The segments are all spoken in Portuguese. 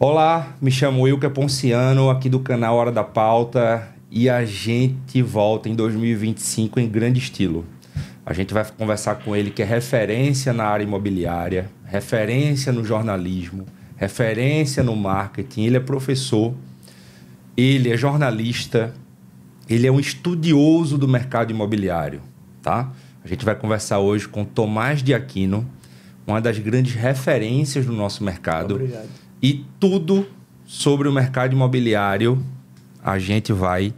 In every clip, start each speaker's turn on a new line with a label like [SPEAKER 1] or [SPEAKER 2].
[SPEAKER 1] Olá, me chamo Wilker Ponciano, aqui do canal Hora da Pauta, e a gente volta em 2025 em grande estilo. A gente vai conversar com ele, que é referência na área imobiliária, referência no jornalismo, referência no marketing. Ele é professor, ele é jornalista, ele é um estudioso do mercado imobiliário, tá? A gente vai conversar hoje com Tomás de Aquino, uma das grandes referências do nosso mercado.
[SPEAKER 2] Obrigado.
[SPEAKER 1] E tudo sobre o mercado imobiliário a gente vai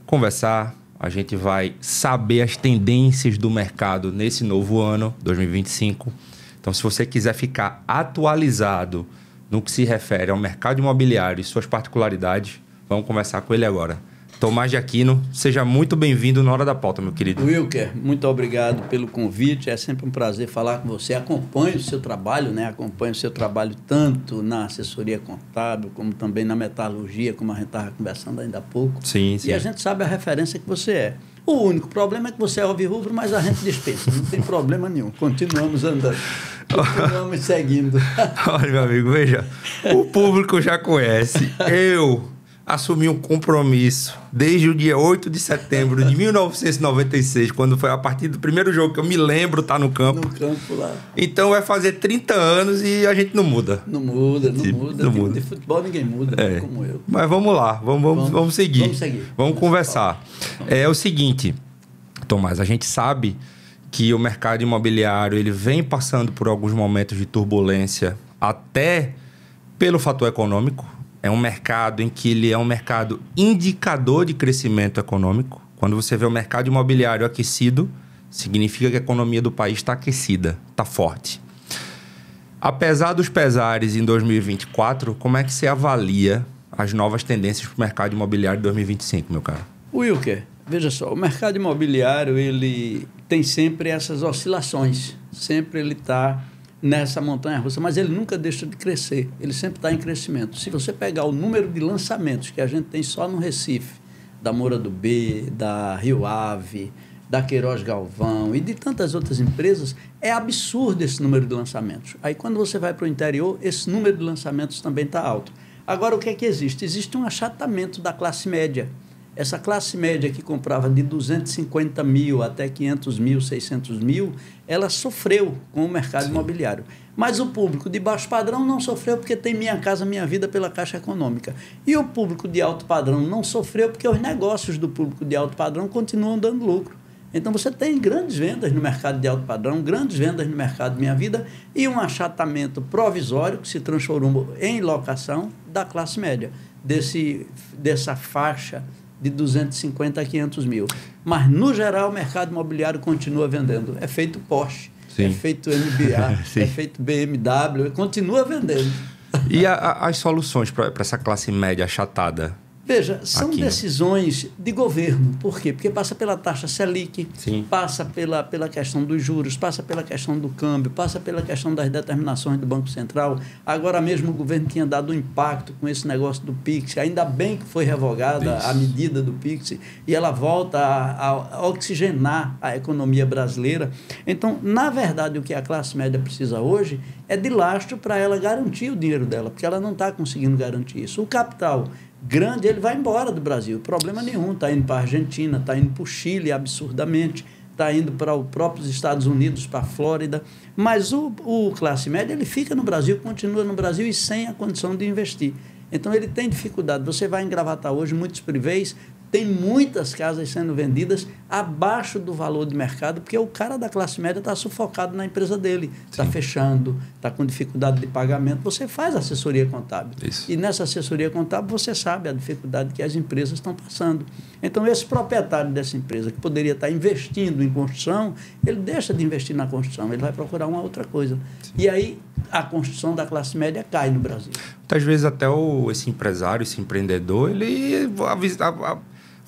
[SPEAKER 1] conversar, a gente vai saber as tendências do mercado nesse novo ano, 2025. Então, se você quiser ficar atualizado no que se refere ao mercado imobiliário e suas particularidades, vamos conversar com ele agora. Tomás de Aquino, seja muito bem-vindo na Hora da Pauta, meu querido.
[SPEAKER 2] Wilker, muito obrigado pelo convite. É sempre um prazer falar com você. Acompanho o seu trabalho, né? Acompanho o seu trabalho tanto na assessoria contábil, como também na metalurgia, como a gente estava conversando ainda há pouco.
[SPEAKER 1] Sim, sim.
[SPEAKER 2] E a gente sabe a referência que você é. O único problema é que você é alvirrubro, mas a gente dispensa. Não tem problema nenhum. Continuamos andando. Continuamos seguindo.
[SPEAKER 1] Olha, meu amigo, veja. O público já conhece. Eu assumi um compromisso desde o dia 8 de setembro de 1996, quando foi a partir do primeiro jogo que eu me lembro estar no campo.
[SPEAKER 2] No campo lá.
[SPEAKER 1] Então vai fazer 30 anos e a gente não muda.
[SPEAKER 2] Não muda. De futebol ninguém muda, como eu.
[SPEAKER 1] Mas vamos lá, vamos seguir.
[SPEAKER 2] Vamos seguir.
[SPEAKER 1] Vamos conversar. É o seguinte, Tomás, a gente sabe que o mercado imobiliário ele vem passando por alguns momentos de turbulência, até pelo fator econômico. É um mercado em que ele é um mercado indicador de crescimento econômico. Quando você vê o mercado imobiliário aquecido, significa que a economia do país está aquecida, está forte. Apesar dos pesares em 2024, como é que você avalia as novas tendências para o mercado imobiliário de 2025, meu caro?
[SPEAKER 2] Wilker, veja só, o mercado imobiliário ele tem sempre essas oscilações. Sempre ele está nessa montanha-russa, mas ele nunca deixa de crescer, ele sempre está em crescimento. Se você pegar o número de lançamentos que a gente tem só no Recife, da Moura do B, da Rio Ave, da Queiroz Galvão e de tantas outras empresas, é absurdo esse número de lançamentos. Aí quando você vai para o interior, esse número de lançamentos também está alto. Agora, o que é que existe? Existe um achatamento da classe média. Essa classe média que comprava de 250 mil até 500 mil, 600 mil, ela sofreu com o mercado imobiliário. Mas o público de baixo padrão não sofreu porque tem Minha Casa Minha Vida pela Caixa Econômica. E o público de alto padrão não sofreu porque os negócios do público de alto padrão continuam dando lucro. Então, você tem grandes vendas no mercado de alto padrão, grandes vendas no mercado Minha Vida e um achatamento provisório que se transformou em locação da classe média, dessa faixa de 250 a 500 mil. Mas, no geral, o mercado imobiliário continua vendendo. É feito Porsche, sim, é feito MBA, é feito BMW, continua vendendo.
[SPEAKER 1] E as soluções para essa classe média achatada?
[SPEAKER 2] Veja, são decisões de governo. Por quê? Porque passa pela taxa Selic, sim, passa pela questão dos juros, passa pela questão do câmbio, passa pela questão das determinações do Banco Central. Agora mesmo o governo tinha dado um impacto com esse negócio do PIX. Ainda bem que foi revogada a medida do PIX e ela volta a oxigenar a economia brasileira. Então, na verdade, o que a classe média precisa hoje é de lastro para ela garantir o dinheiro dela, porque ela não está conseguindo garantir isso. O capital grande, ele vai embora do Brasil, problema nenhum, está indo para a Argentina, está indo para o Chile absurdamente, está indo para os próprios Estados Unidos, para a Flórida, mas o classe média, ele fica no Brasil, continua no Brasil e sem a condição de investir. Então, ele tem dificuldade. Você vai em Gravatá hoje, muitos privês, tem muitas casas sendo vendidas abaixo do valor de mercado, porque o cara da classe média está sufocado na empresa dele, está fechando, está com dificuldade de pagamento. Você faz assessoria contábil. Isso. E nessa assessoria contábil você sabe a dificuldade que as empresas estão passando. Então, esse proprietário dessa empresa, que poderia estar investindo em construção, ele deixa de investir na construção, ele vai procurar uma outra coisa. Sim. E aí, a construção da classe média cai no Brasil.
[SPEAKER 1] Muitas vezes até esse empresário, esse empreendedor, ele... A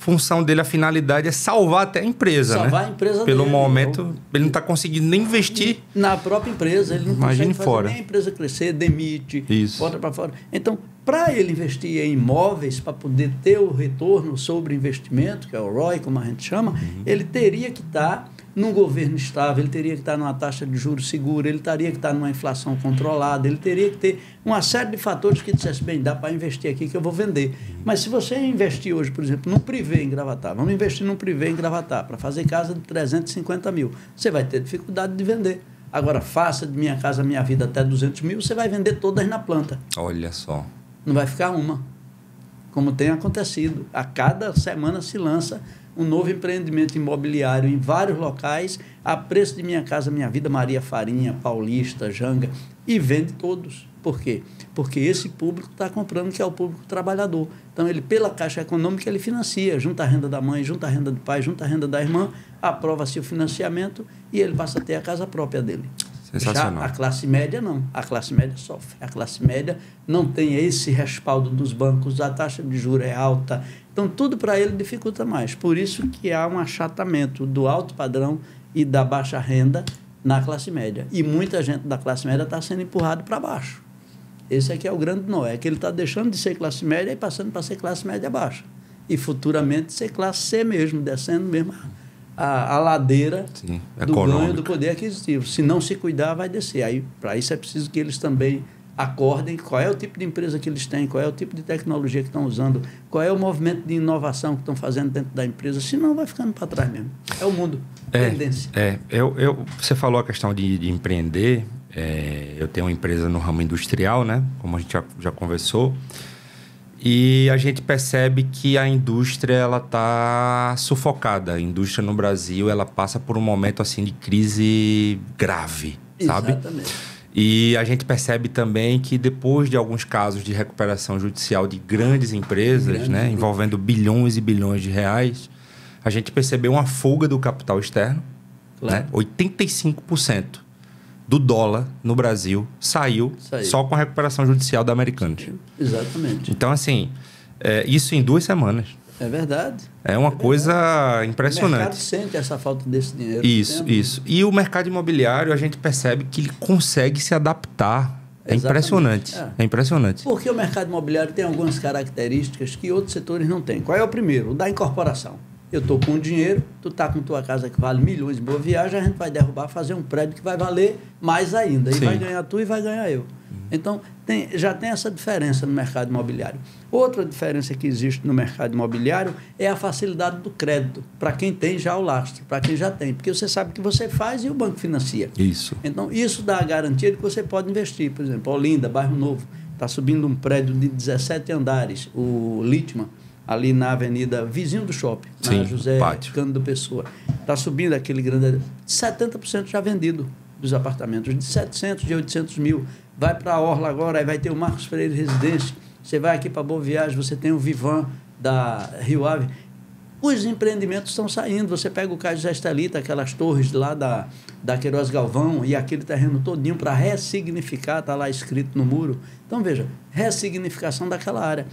[SPEAKER 1] função dele, a finalidade é salvar até a empresa,
[SPEAKER 2] salvar
[SPEAKER 1] né?
[SPEAKER 2] a empresa
[SPEAKER 1] Pelo
[SPEAKER 2] dele.
[SPEAKER 1] Momento, ele não está conseguindo nem investir
[SPEAKER 2] na própria empresa, ele não
[SPEAKER 1] consegue
[SPEAKER 2] fazer nem a empresa crescer, demite, bota para fora. Então, Para ele investir em imóveis, para poder ter o retorno sobre investimento, que é o ROI, como a gente chama, ele teria que estar num governo estável, ele teria que estar numa taxa de juros segura, ele teria que estar numa inflação controlada, ele teria que ter uma série de fatores que dissesse, bem, dá para investir aqui que eu vou vender. Mas se você investir hoje, por exemplo, num privê em Gravatá, vamos investir num privê em Gravatá para fazer casa de 350 mil, você vai ter dificuldade de vender. Agora, faça de Minha Casa Minha Vida até 200 mil, você vai vender todas na planta.
[SPEAKER 1] Olha só.
[SPEAKER 2] Não vai ficar uma, como tem acontecido. A cada semana se lança um novo empreendimento imobiliário em vários locais, a preço de Minha Casa Minha Vida, Maria Farinha, Paulista, Janga, e vende todos. Por quê? Porque esse público está comprando, que é o público trabalhador. Então, ele, pela Caixa Econômica, ele financia, junta a renda da mãe, junta a renda do pai, junta a renda da irmã, aprova-se o financiamento e ele passa a ter a casa própria dele.
[SPEAKER 1] Sensacional.
[SPEAKER 2] Já a classe média não. A classe média sofre. A classe média não tem esse respaldo dos bancos, a taxa de juros é alta. Então, tudo para ele dificulta mais. Por isso que há um achatamento do alto padrão e da baixa renda na classe média. E muita gente da classe média está sendo empurrado para baixo. Esse aqui é o grande nó. É que ele está deixando de ser classe média e passando para ser classe média baixa. E futuramente ser classe C mesmo, descendo mesmo a ladeira do ganho do poder aquisitivo. Se não se cuidar, vai descer. Aí, para isso é preciso que eles também acordem qual é o tipo de empresa que eles têm, qual é o tipo de tecnologia que estão usando, qual é o movimento de inovação que estão fazendo dentro da empresa, senão vai ficando para trás mesmo. É o mundo, tendência.
[SPEAKER 1] Você falou a questão de empreender, eu tenho uma empresa no ramo industrial, né? Como a gente já conversou, e a gente percebe que a indústria ela está sufocada. A indústria no Brasil ela passa por um momento assim de crise grave, sabe?
[SPEAKER 2] Exatamente.
[SPEAKER 1] E a gente percebe também que depois de alguns casos de recuperação judicial de grandes empresas, né, envolvendo bilhões e bilhões de reais, a gente percebeu uma fuga do capital externo. Claro. Né? 85% do dólar no Brasil saiu só com a recuperação judicial da Americanas.
[SPEAKER 2] Exatamente.
[SPEAKER 1] Então, assim, isso em 2 semanas.
[SPEAKER 2] É verdade.
[SPEAKER 1] É uma coisa impressionante.
[SPEAKER 2] O mercado sente essa falta desse dinheiro.
[SPEAKER 1] Isso. E o mercado imobiliário, a gente percebe que ele consegue se adaptar. É impressionante. É impressionante.
[SPEAKER 2] Porque o mercado imobiliário tem algumas características que outros setores não têm. Qual é o primeiro? O da incorporação. Eu estou com dinheiro, tu está com tua casa que vale milhões, boa viagem, a gente vai derrubar, fazer um prédio que vai valer mais ainda. E vai ganhar tu e vai ganhar eu. Então, já tem essa diferença no mercado imobiliário. Outra diferença que existe no mercado imobiliário é a facilidade do crédito, para quem tem já o lastro, para quem já tem. Porque você sabe que você faz e o banco financia.
[SPEAKER 1] Isso.
[SPEAKER 2] Então, isso dá a garantia de que você pode investir. Por exemplo, Olinda, Bairro Novo, está subindo um prédio de 17 andares, o Litman, ali na avenida, vizinho do shopping, na José Cândido Pessoa. Está subindo aquele grande... 70% já vendido dos apartamentos, de 700, de 800 mil. Vai para a Orla agora, aí vai ter o Marcos Freire Residência. Você vai aqui para Boa Viagem, você tem o Vivan da Rio Ave. Os empreendimentos estão saindo. Você pega o Cais José Estelita, aquelas torres lá da Queiroz Galvão e aquele terreno todinho para ressignificar, está lá escrito no muro. Então, veja, ressignificação daquela área.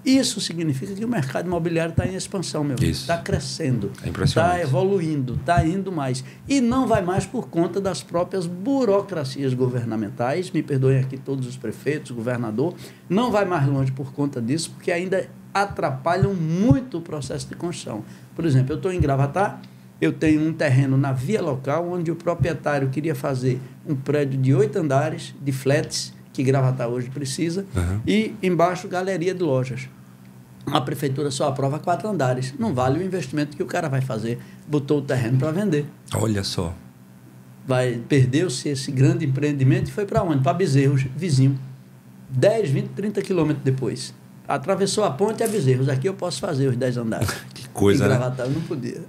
[SPEAKER 2] Isso significa que o mercado imobiliário está em expansão, meu filho. Está crescendo, está evoluindo, está indo mais. E não vai mais por conta das próprias burocracias governamentais, me perdoem aqui todos os prefeitos, governador, não vai mais longe por conta disso, porque ainda atrapalham muito o processo de construção. Por exemplo, eu estou em Gravatá, eu tenho um terreno na via local, onde o proprietário queria fazer um prédio de 8 andares, de flats, que Gravatá hoje precisa, e embaixo galeria de lojas. A prefeitura só aprova 4 andares. Não vale o investimento que o cara vai fazer. Botou o terreno para vender.
[SPEAKER 1] Olha só.
[SPEAKER 2] Perdeu-se esse grande empreendimento e foi para onde? Para Bezerros, vizinho. 10, 20, 30 quilômetros depois. Atravessou a ponte e a Bezerros. Aqui eu posso fazer os 10 andares.
[SPEAKER 1] Que coisa,
[SPEAKER 2] em Gravatá, eu não podia.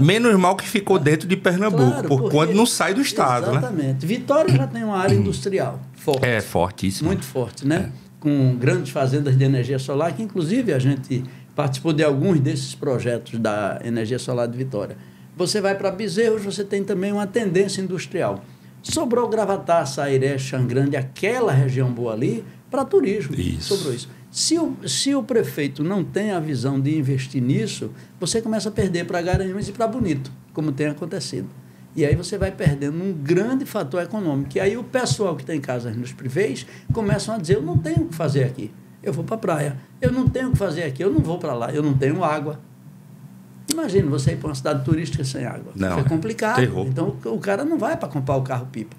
[SPEAKER 1] Menos mal que ficou dentro de Pernambuco, claro, por quando não sai do estado.
[SPEAKER 2] Exatamente. Né? Vitória já tem uma área industrial forte.
[SPEAKER 1] Fortíssima.
[SPEAKER 2] Muito forte, né? Com grandes fazendas de energia solar, que inclusive a gente participou de alguns desses projetos da energia solar de Vitória. Você vai para Bezerros, você tem também uma tendência industrial. Sobrou Gravatá, Sairé, Xangrande, aquela região boa ali, para turismo.
[SPEAKER 1] Isso.
[SPEAKER 2] Sobrou isso. Se o prefeito não tem a visão de investir nisso, você começa a perder para Garanhuns e para Bonito, como tem acontecido. E aí você vai perdendo um grande fator econômico. E aí o pessoal que tem casas nos privês começam a dizer, eu não tenho o que fazer aqui. eu vou para a praia. Eu não tenho o que fazer aqui, eu não vou para lá, eu não tenho água. Imagina você ir para uma cidade turística sem água.
[SPEAKER 1] Não,
[SPEAKER 2] é complicado.
[SPEAKER 1] Terror.
[SPEAKER 2] Então, o cara não vai para comprar o carro-pipa.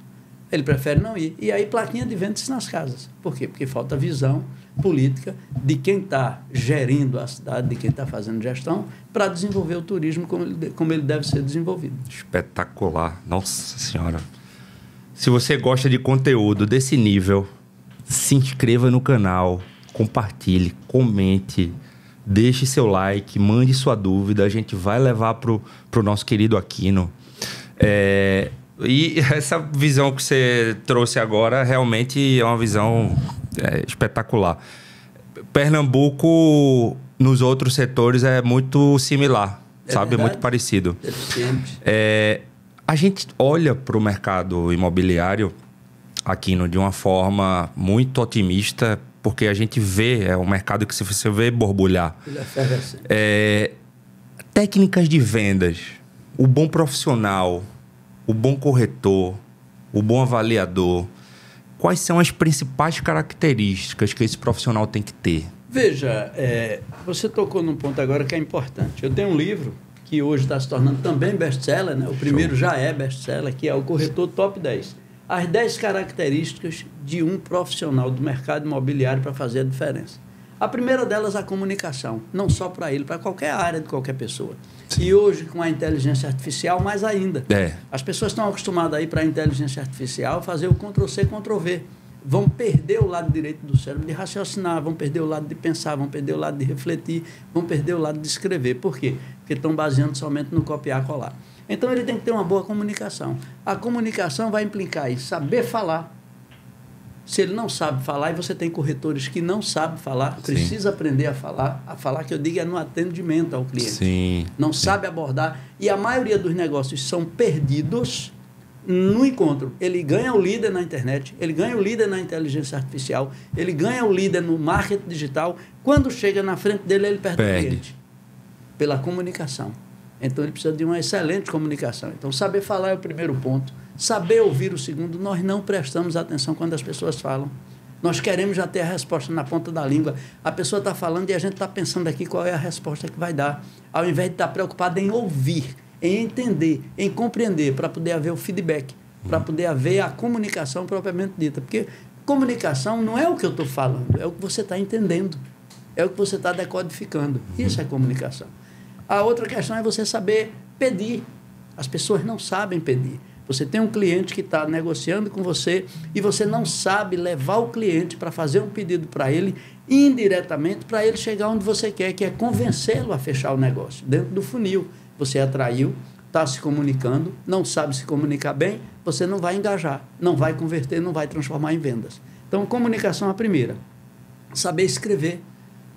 [SPEAKER 2] Ele prefere não ir. E aí, plaquinha de vende-se nas casas. Por quê? Porque falta visão política de quem está gerindo a cidade, de quem está fazendo gestão, para desenvolver o turismo como ele deve ser desenvolvido.
[SPEAKER 1] Espetacular. Nossa Senhora. Se você gosta de conteúdo desse nível, se inscreva no canal, compartilhe, comente, deixe seu like, mande sua dúvida, a gente vai levar pro nosso querido Aquino. E essa visão que você trouxe agora realmente é uma visão espetacular. Pernambuco, nos outros setores, é muito similar, sabe?
[SPEAKER 2] Verdade.
[SPEAKER 1] É muito parecido.
[SPEAKER 2] Sempre.
[SPEAKER 1] A gente olha para o mercado imobiliário, Aquino, de uma forma muito otimista, porque a gente vê, um mercado que você vê borbulhar.
[SPEAKER 2] Ele oferece.
[SPEAKER 1] Técnicas de vendas, o bom profissional, o bom corretor, o bom avaliador, quais são as principais características que esse profissional tem que ter?
[SPEAKER 2] Veja, você tocou num ponto agora que é importante. Eu tenho um livro que hoje está se tornando também best-seller, né? O primeiro já é best-seller, que é o Corretor Top 10. As 10 características de um profissional do mercado imobiliário para fazer a diferença. A primeira delas é a comunicação, não só para ele, para qualquer área de qualquer pessoa. Sim. E hoje, com a inteligência artificial, mais ainda. As pessoas estão acostumadas a ir para a inteligência artificial fazer o Ctrl-C, Ctrl-V. Vão perder o lado direito do cérebro de raciocinar, vão perder o lado de pensar, vão perder o lado de refletir, vão perder o lado de escrever. Por quê? Porque estão baseando somente no copiar e colar. Então, ele tem que ter uma boa comunicação. A comunicação vai implicar em saber falar. Se ele não sabe falar, e você tem corretores que não sabem falar, precisa aprender a falar que eu digo é no atendimento ao cliente.
[SPEAKER 1] Sim.
[SPEAKER 2] Não sabe abordar. E a maioria dos negócios são perdidos no encontro. Ele ganha o líder na internet, ele ganha o líder na inteligência artificial, ele ganha o líder no marketing digital. Quando chega na frente dele, ele perde o cliente. Pela comunicação. Então, ele precisa de uma excelente comunicação. Então, saber falar é o primeiro ponto. Saber ouvir o segundo. Nós não prestamos atenção quando as pessoas falam. Nós queremos já ter a resposta na ponta da língua. A pessoa está falando e a gente está pensando aqui qual é a resposta que vai dar. Ao invés de estar preocupado em ouvir, em entender, em compreender, para poder haver o feedback, para poder haver a comunicação propriamente dita. Porque comunicação não é o que eu estou falando, é o que você está entendendo, é o que você está decodificando. Isso é comunicação. A outra questão é você saber pedir. As pessoas não sabem pedir. Você tem um cliente que está negociando com você e você não sabe levar o cliente para fazer um pedido para ele, indiretamente, para ele chegar onde você quer, que é convencê-lo a fechar o negócio. Dentro do funil, você atraiu, está se comunicando, não sabe se comunicar bem, você não vai engajar, não vai converter, não vai transformar em vendas. Então, comunicação é a primeira. Saber escrever.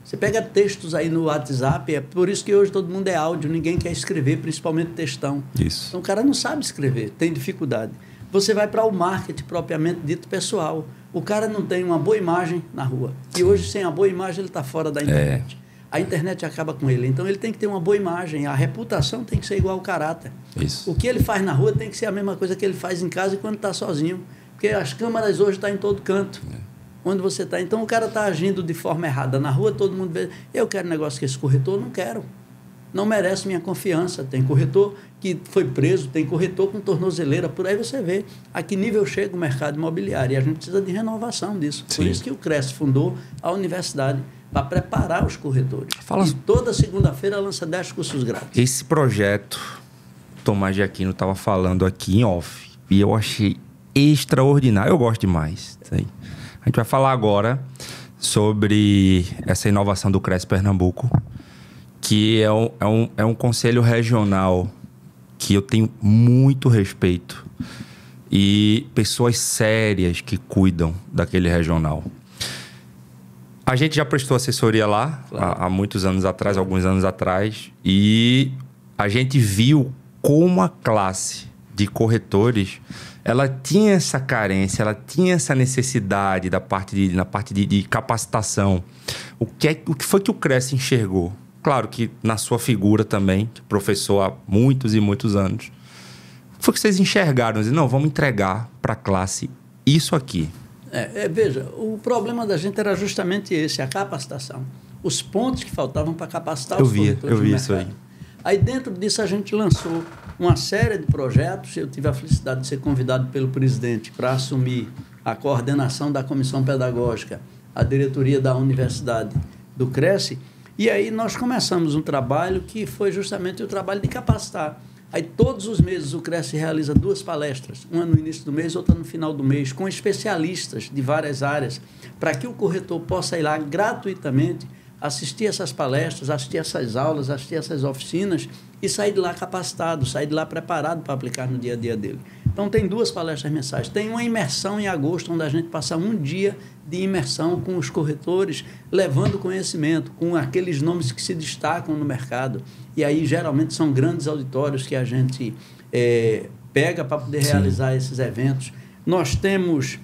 [SPEAKER 2] Você pega textos aí no WhatsApp, é por isso que hoje todo mundo é áudio, ninguém quer escrever, principalmente textão.
[SPEAKER 1] Isso.
[SPEAKER 2] Então o cara não sabe escrever, tem dificuldade. Você vai para o marketing propriamente dito pessoal. O cara não tem uma boa imagem na rua. E hoje, sem a boa imagem, ele está fora da internet. A internet acaba com ele. Então ele tem que ter uma boa imagem. A reputação tem que ser igual ao caráter.
[SPEAKER 1] Isso.
[SPEAKER 2] O que ele faz na rua tem que ser a mesma coisa que ele faz em casa e quando está sozinho. Porque as câmeras hoje estão em todo canto. Onde você está. Então, o cara está agindo de forma errada. Na rua, todo mundo vê. Eu quero negócio com esse corretor? Não quero. Não merece minha confiança. Tem corretor que foi preso, tem corretor com tornozeleira. Por aí você vê a que nível chega o mercado imobiliário. E a gente precisa de renovação disso. Sim. Por isso que o CRES fundou a universidade, para preparar os corretores. E toda segunda-feira lança 10 cursos grátis.
[SPEAKER 1] Esse projeto, Tomás de Aquino estava falando aqui em off. E eu achei extraordinário. Eu gosto demais. Sei. A gente vai falar agora sobre essa inovação do CRES Pernambuco, que é um conselho regional que eu tenho muito respeito e pessoas sérias que cuidam daquele regional. A gente já prestou assessoria lá, claro, há muitos anos atrás, alguns anos atrás, e a gente viu como a classe de corretores ela tinha essa carência, ela tinha essa necessidade na parte de capacitação. O que foi que o CRES enxergou? Claro que na sua figura também, professor há muitos e muitos anos. O que foi que vocês enxergaram? Não, vamos entregar para a classe isso aqui.
[SPEAKER 2] Veja, o problema da gente era justamente esse, a capacitação. Os pontos que faltavam para capacitar os corretores.
[SPEAKER 1] Eu vi isso aí.
[SPEAKER 2] Aí, dentro disso, a gente lançou uma série de projetos. Eu tive a felicidade de ser convidado pelo presidente para assumir a coordenação da comissão pedagógica, a diretoria da universidade do Cresce. E aí nós começamos um trabalho que foi justamente o trabalho de capacitar. Aí, todos os meses, o Cresce realiza 2 palestras, uma no início do mês, outra no final do mês, com especialistas de várias áreas, para que o corretor possa ir lá gratuitamente, assistir essas palestras, assistir essas aulas, assistir essas oficinas e sair de lá capacitado, sair de lá preparado para aplicar no dia a dia dele. Então, tem 2 palestras mensais. Tem uma imersão em agosto, onde a gente passa um dia de imersão com os corretores, levando conhecimento, com aqueles nomes que se destacam no mercado. E aí, geralmente, são grandes auditórios que a gente pega para poder realizar esses eventos. Nós temos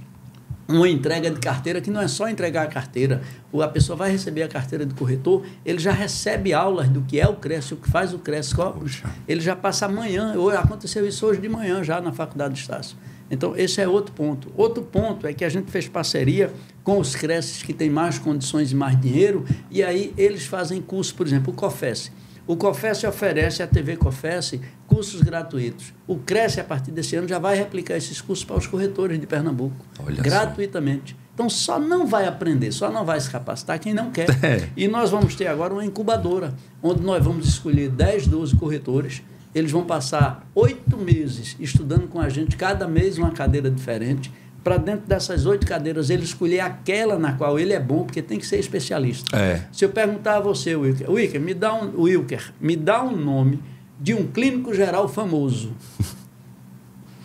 [SPEAKER 2] uma entrega de carteira que não é só entregar a carteira. A pessoa vai receber a carteira de corretor, ele já recebe aulas do que é o Cresce, o que faz o Cresce Corpus. Ele já passa amanhã, aconteceu isso hoje de manhã já na Faculdade de Estácio. Então, esse é outro ponto. Outro ponto é que a gente fez parceria com os Cresces que têm mais condições e mais dinheiro, e aí eles fazem curso, por exemplo, o COFES. O COFES oferece, a TV COFES, cursos gratuitos. O Cresce, a partir desse ano, já vai replicar esses cursos para os corretores de Pernambuco, gratuitamente. Então, só não vai aprender, só não vai se capacitar quem não quer. E nós vamos ter agora uma incubadora, onde nós vamos escolher 10, 12 corretores. Eles vão passar 8 meses estudando com a gente, cada mês uma cadeira diferente, para dentro dessas 8 cadeiras ele escolher aquela na qual ele é bom, porque tem que ser especialista. Se eu perguntar a você, Wilker, me dá um nome de um clínico geral famoso,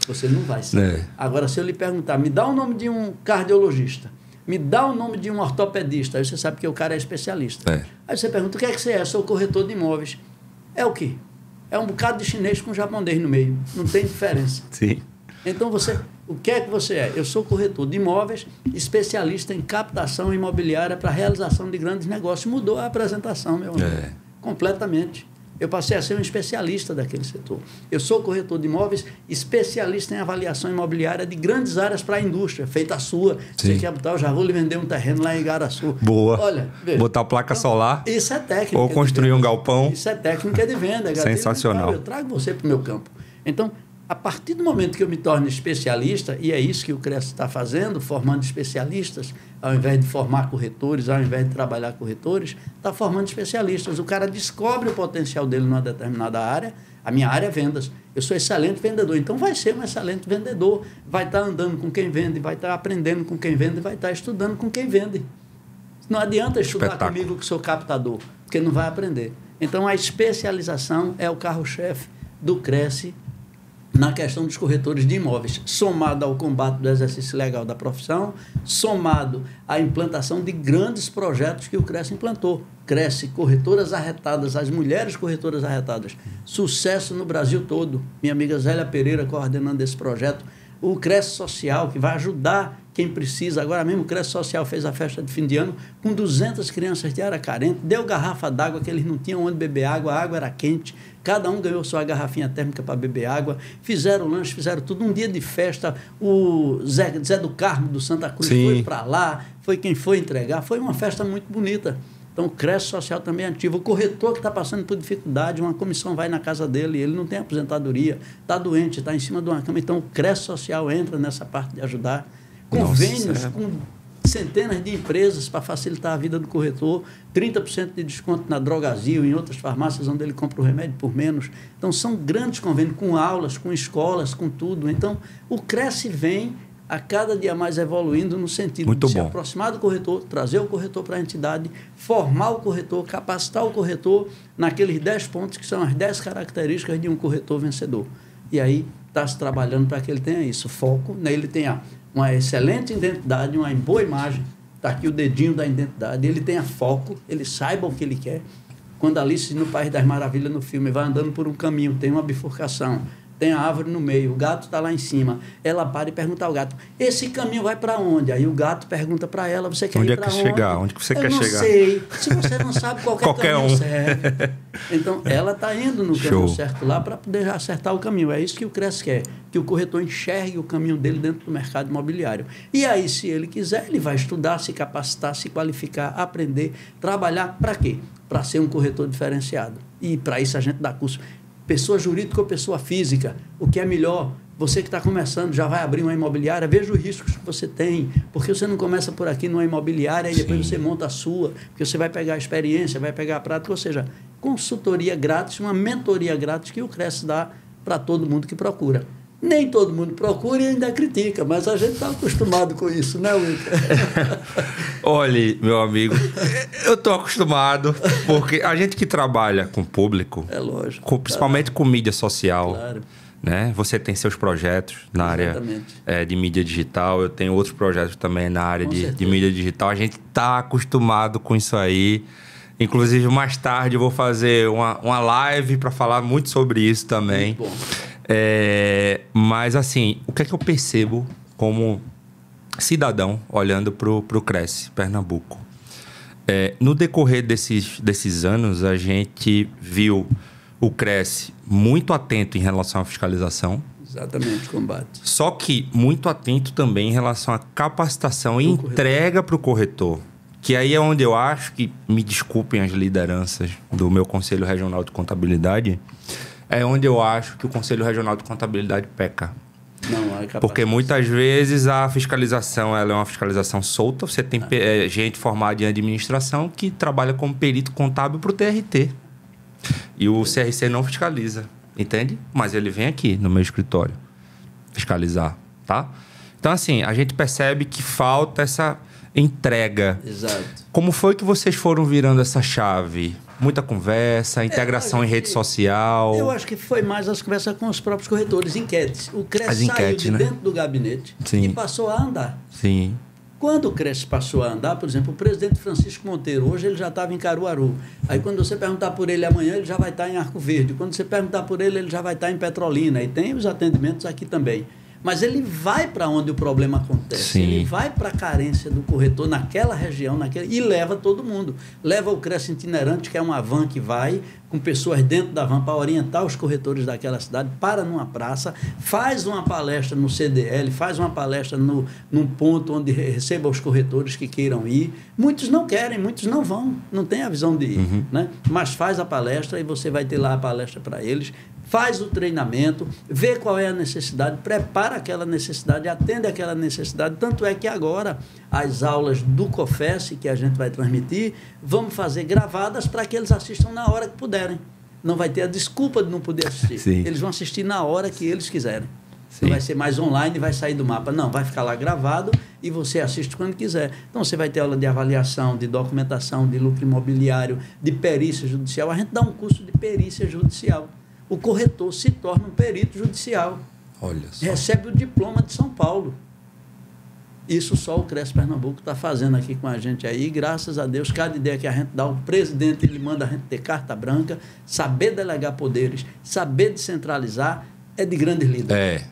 [SPEAKER 2] você não vai saber. Agora, se eu lhe perguntar, me dá o nome de um cardiologista, me dá o nome de um ortopedista, aí você sabe que o cara é especialista. Aí você pergunta, o que é que você é? Sou corretor de imóveis. É o quê? É um bocado de chinês com japonês no meio. Não tem diferença.
[SPEAKER 1] Sim.
[SPEAKER 2] Então, o que é que você é? Eu sou corretor de imóveis, especialista em captação imobiliária para a realização de grandes negócios. Mudou a apresentação, meu amigo. Completamente. Eu passei a ser um especialista daquele setor. Eu sou corretor de imóveis, especialista em avaliação imobiliária de grandes áreas para a indústria, feita a sua. Você quer botar, eu já vou lhe vender um terreno lá em Igaraçu.
[SPEAKER 1] Boa.
[SPEAKER 2] Olha, veja,
[SPEAKER 1] botar placa solar.
[SPEAKER 2] Isso é técnica.
[SPEAKER 1] Ou construir um galpão.
[SPEAKER 2] Isso é técnica de venda.
[SPEAKER 1] Sensacional.
[SPEAKER 2] Eu trago você para o meu campo. Então, a partir do momento que eu me torno especialista, e é isso que o Cresce está fazendo, formando especialistas, ao invés de formar corretores, ao invés de trabalhar corretores, está formando especialistas. O cara descobre o potencial dele numa determinada área. A minha área é vendas. Eu sou excelente vendedor, então vai ser um excelente vendedor. Vai estar andando com quem vende, vai estar aprendendo com quem vende, vai estar estudando com quem vende. Não adianta estudar comigo que sou captador, porque não vai aprender. Então, a especialização é o carro-chefe do Cresce na questão dos corretores de imóveis, somado ao combate do exercício legal da profissão, somado à implantação de grandes projetos que o Cresce implantou. Cresce, corretoras arretadas, as mulheres corretoras arretadas. Sucesso no Brasil todo. Minha amiga Zélia Pereira coordenando esse projeto. O Cresce Social, que vai ajudar quem precisa. Agora mesmo o Cresce Social fez a festa de fim de ano com 200 crianças de área carente, deu garrafa d'água que eles não tinham onde beber água, a água era quente, cada um ganhou sua garrafinha térmica para beber água, fizeram lanche, fizeram tudo, um dia de festa. O Zé do Carmo do Santa Cruz foi para lá, foi quem foi entregar, foi uma festa muito bonita. Então, o Cresce Social também é ativo. O corretor que está passando por dificuldade, uma comissão vai na casa dele, ele não tem aposentadoria, está doente, está em cima de uma cama. Então, o Cresce Social entra nessa parte de ajudar. Convênios com centenas de empresas para facilitar a vida do corretor, 30% de desconto na Drogazil, em outras farmácias onde ele compra o remédio por menos. Então, são grandes convênios com aulas, com escolas, com tudo. Então, o Cresce vem a cada dia mais evoluindo no sentido de se aproximar do corretor, trazer o corretor para a entidade, formar o corretor, capacitar o corretor naqueles 10 pontos que são as 10 características de um corretor vencedor. E aí está se trabalhando para que ele tenha isso, foco, né? Ele tenha uma excelente identidade, uma boa imagem, está aqui o dedinho da identidade, ele tenha foco, ele saiba o que ele quer. Quando Alice no País das Maravilhas, no filme, vai andando por um caminho, tem uma bifurcação, tem a árvore no meio, o gato está lá em cima. Ela para e pergunta ao gato, esse caminho vai para onde? Aí o gato pergunta para ela, você quer ir para onde?
[SPEAKER 1] Onde que você quer chegar?
[SPEAKER 2] Eu não sei. Se você não sabe, qualquer caminho serve. Então, ela está indo no caminho certo lá para poder acertar o caminho. É isso que o Cresce quer, que o corretor enxergue o caminho dele dentro do mercado imobiliário. E aí, se ele quiser, ele vai estudar, se capacitar, se qualificar, aprender, trabalhar. Para quê? Para ser um corretor diferenciado. E para isso a gente dá curso. Pessoa jurídica ou pessoa física, o que é melhor? Você que está começando, já vai abrir uma imobiliária, veja os riscos que você tem, porque você não começa por aqui numa imobiliária e depois você monta a sua, porque você vai pegar a experiência, vai pegar a prática, ou seja, consultoria grátis, uma mentoria grátis que o Cresce dá para todo mundo que procura. Nem todo mundo procura e ainda critica, mas a gente está acostumado com isso, né, Wilker?
[SPEAKER 1] Olha, meu amigo, eu estou acostumado, porque a gente que trabalha com público,
[SPEAKER 2] é lógico,
[SPEAKER 1] principalmente com mídia social,
[SPEAKER 2] claro.
[SPEAKER 1] Né? Você tem seus projetos na área de mídia digital, eu tenho outros projetos também na área de mídia digital. A gente está acostumado com isso aí. Inclusive, mais tarde eu vou fazer uma live para falar muito sobre isso também.
[SPEAKER 2] Muito bom.
[SPEAKER 1] Mas assim, o que é que eu percebo como cidadão olhando para o Cresce Pernambuco? No decorrer desses anos, a gente viu o Cresce muito atento em relação à fiscalização.
[SPEAKER 2] Exatamente, combate.
[SPEAKER 1] Só que muito atento também em relação à capacitação e entrega para o corretor. Que aí é onde eu acho que, me desculpem as lideranças do meu Conselho Regional de Contabilidade, é onde eu acho que o Conselho Regional de Contabilidade peca. Porque muitas vezes a fiscalização ela é uma fiscalização solta. Você tem gente formada em administração que trabalha como perito contábil para o TRT. E o CRC não fiscaliza, entende? Mas ele vem aqui no meu escritório fiscalizar, tá? Então, assim, a gente percebe que falta essa entrega.
[SPEAKER 2] Exato.
[SPEAKER 1] Como foi que vocês foram virando essa chave? Muita conversa, integração em rede social?
[SPEAKER 2] Eu acho que foi mais as conversas com os próprios corretores, enquetes. O Cresce saiu de dentro do gabinete e passou a andar.
[SPEAKER 1] Sim.
[SPEAKER 2] Quando o Cresce passou a andar, por exemplo, o presidente Francisco Monteiro, hoje ele já estava em Caruaru. Aí quando você perguntar por ele amanhã, ele já vai estar em Arco Verde. Quando você perguntar por ele, ele já vai estar em Petrolina. E tem os atendimentos aqui também. Mas ele vai para onde o problema acontece. Sim. Ele vai para a carência do corretor naquela região e leva todo mundo. Leva o Cresce itinerante, que é uma van que vai com pessoas dentro da van para orientar os corretores daquela cidade, para numa praça, faz uma palestra no CDL, faz uma palestra num ponto onde receba os corretores que queiram ir. Muitos não querem, muitos não vão, não têm a visão de ir. Né? Mas faz a palestra e você vai ter lá a palestra para eles. Faz o treinamento, vê qual é a necessidade, prepara aquela necessidade, atende aquela necessidade. Tanto é que agora as aulas do COFES, que a gente vai transmitir, vamos fazer gravadas para que eles assistam na hora que puderem. Não vai ter a desculpa de não poder assistir. Sim. Eles vão assistir na hora que eles quiserem. Sim. Não vai ser mais online e vai sair do mapa. Não, vai ficar lá gravado e você assiste quando quiser. Então, você vai ter aula de avaliação, de documentação, de lucro imobiliário, de perícia judicial. A gente dá um curso de perícia judicial. O corretor se torna um perito judicial.
[SPEAKER 1] Olha só.
[SPEAKER 2] Recebe o diploma de São Paulo. Isso só o Cresce Pernambuco está fazendo aqui com a gente aí. Graças a Deus, cada ideia que a gente dá, o presidente ele manda a gente ter carta branca, saber delegar poderes, saber descentralizar, é de grandes líderes.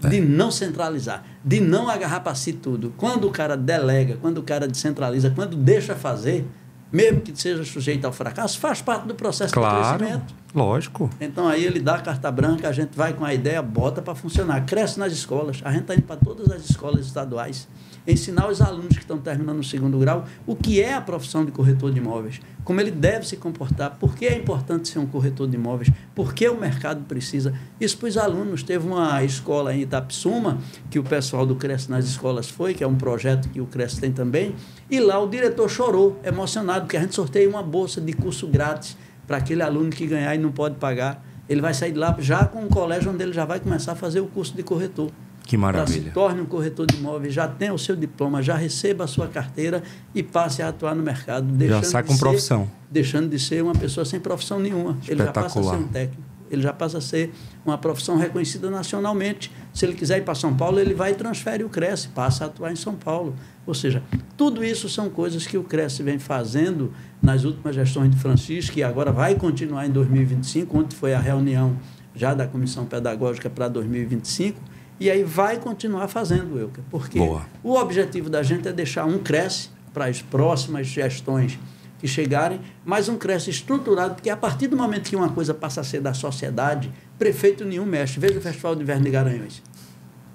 [SPEAKER 2] De não centralizar, de não agarrar para si tudo. Quando o cara delega, quando o cara descentraliza, quando deixa fazer, mesmo que seja sujeito ao fracasso, faz parte do processo de crescimento.
[SPEAKER 1] Lógico.
[SPEAKER 2] Então, aí ele dá a carta branca, a gente vai com a ideia, bota para funcionar. Cresce nas escolas. A gente está indo para todas as escolas estaduais. Ensinar os alunos que estão terminando o 2º grau o que é a profissão de corretor de imóveis, como ele deve se comportar, por que é importante ser um corretor de imóveis, por que o mercado precisa. Isso para os alunos. Teve uma escola em Itapissuma, que o pessoal do Cresce nas escolas foi, que é um projeto que o Cresce tem também, e lá o diretor chorou, emocionado, porque a gente sorteia uma bolsa de curso grátis para aquele aluno que ganhar e não pode pagar. Ele vai sair de lá já com um colégio onde ele já vai começar a fazer o curso de corretor.
[SPEAKER 1] Que maravilha.
[SPEAKER 2] Se torne um corretor de imóveis, já tenha o seu diploma, já receba a sua carteira e passe a atuar no mercado.
[SPEAKER 1] Já sai com profissão.
[SPEAKER 2] Deixando de ser uma pessoa sem profissão nenhuma. Ele já passa a ser um técnico. Ele já passa a ser uma profissão reconhecida nacionalmente. Se ele quiser ir para São Paulo, ele vai e transfere o Cresce, passa a atuar em São Paulo. Ou seja, tudo isso são coisas que o Cresce vem fazendo nas últimas gestões de Francisco, e agora vai continuar em 2025, onde foi a reunião já da Comissão Pedagógica para 2025, e aí vai continuar fazendo, Wilker, porque o objetivo da gente é deixar um CRES para as próximas gestões que chegarem, mas um CRES estruturado, porque a partir do momento que uma coisa passa a ser da sociedade, prefeito nenhum mexe. Veja o Festival de Inverno de Garanhuns.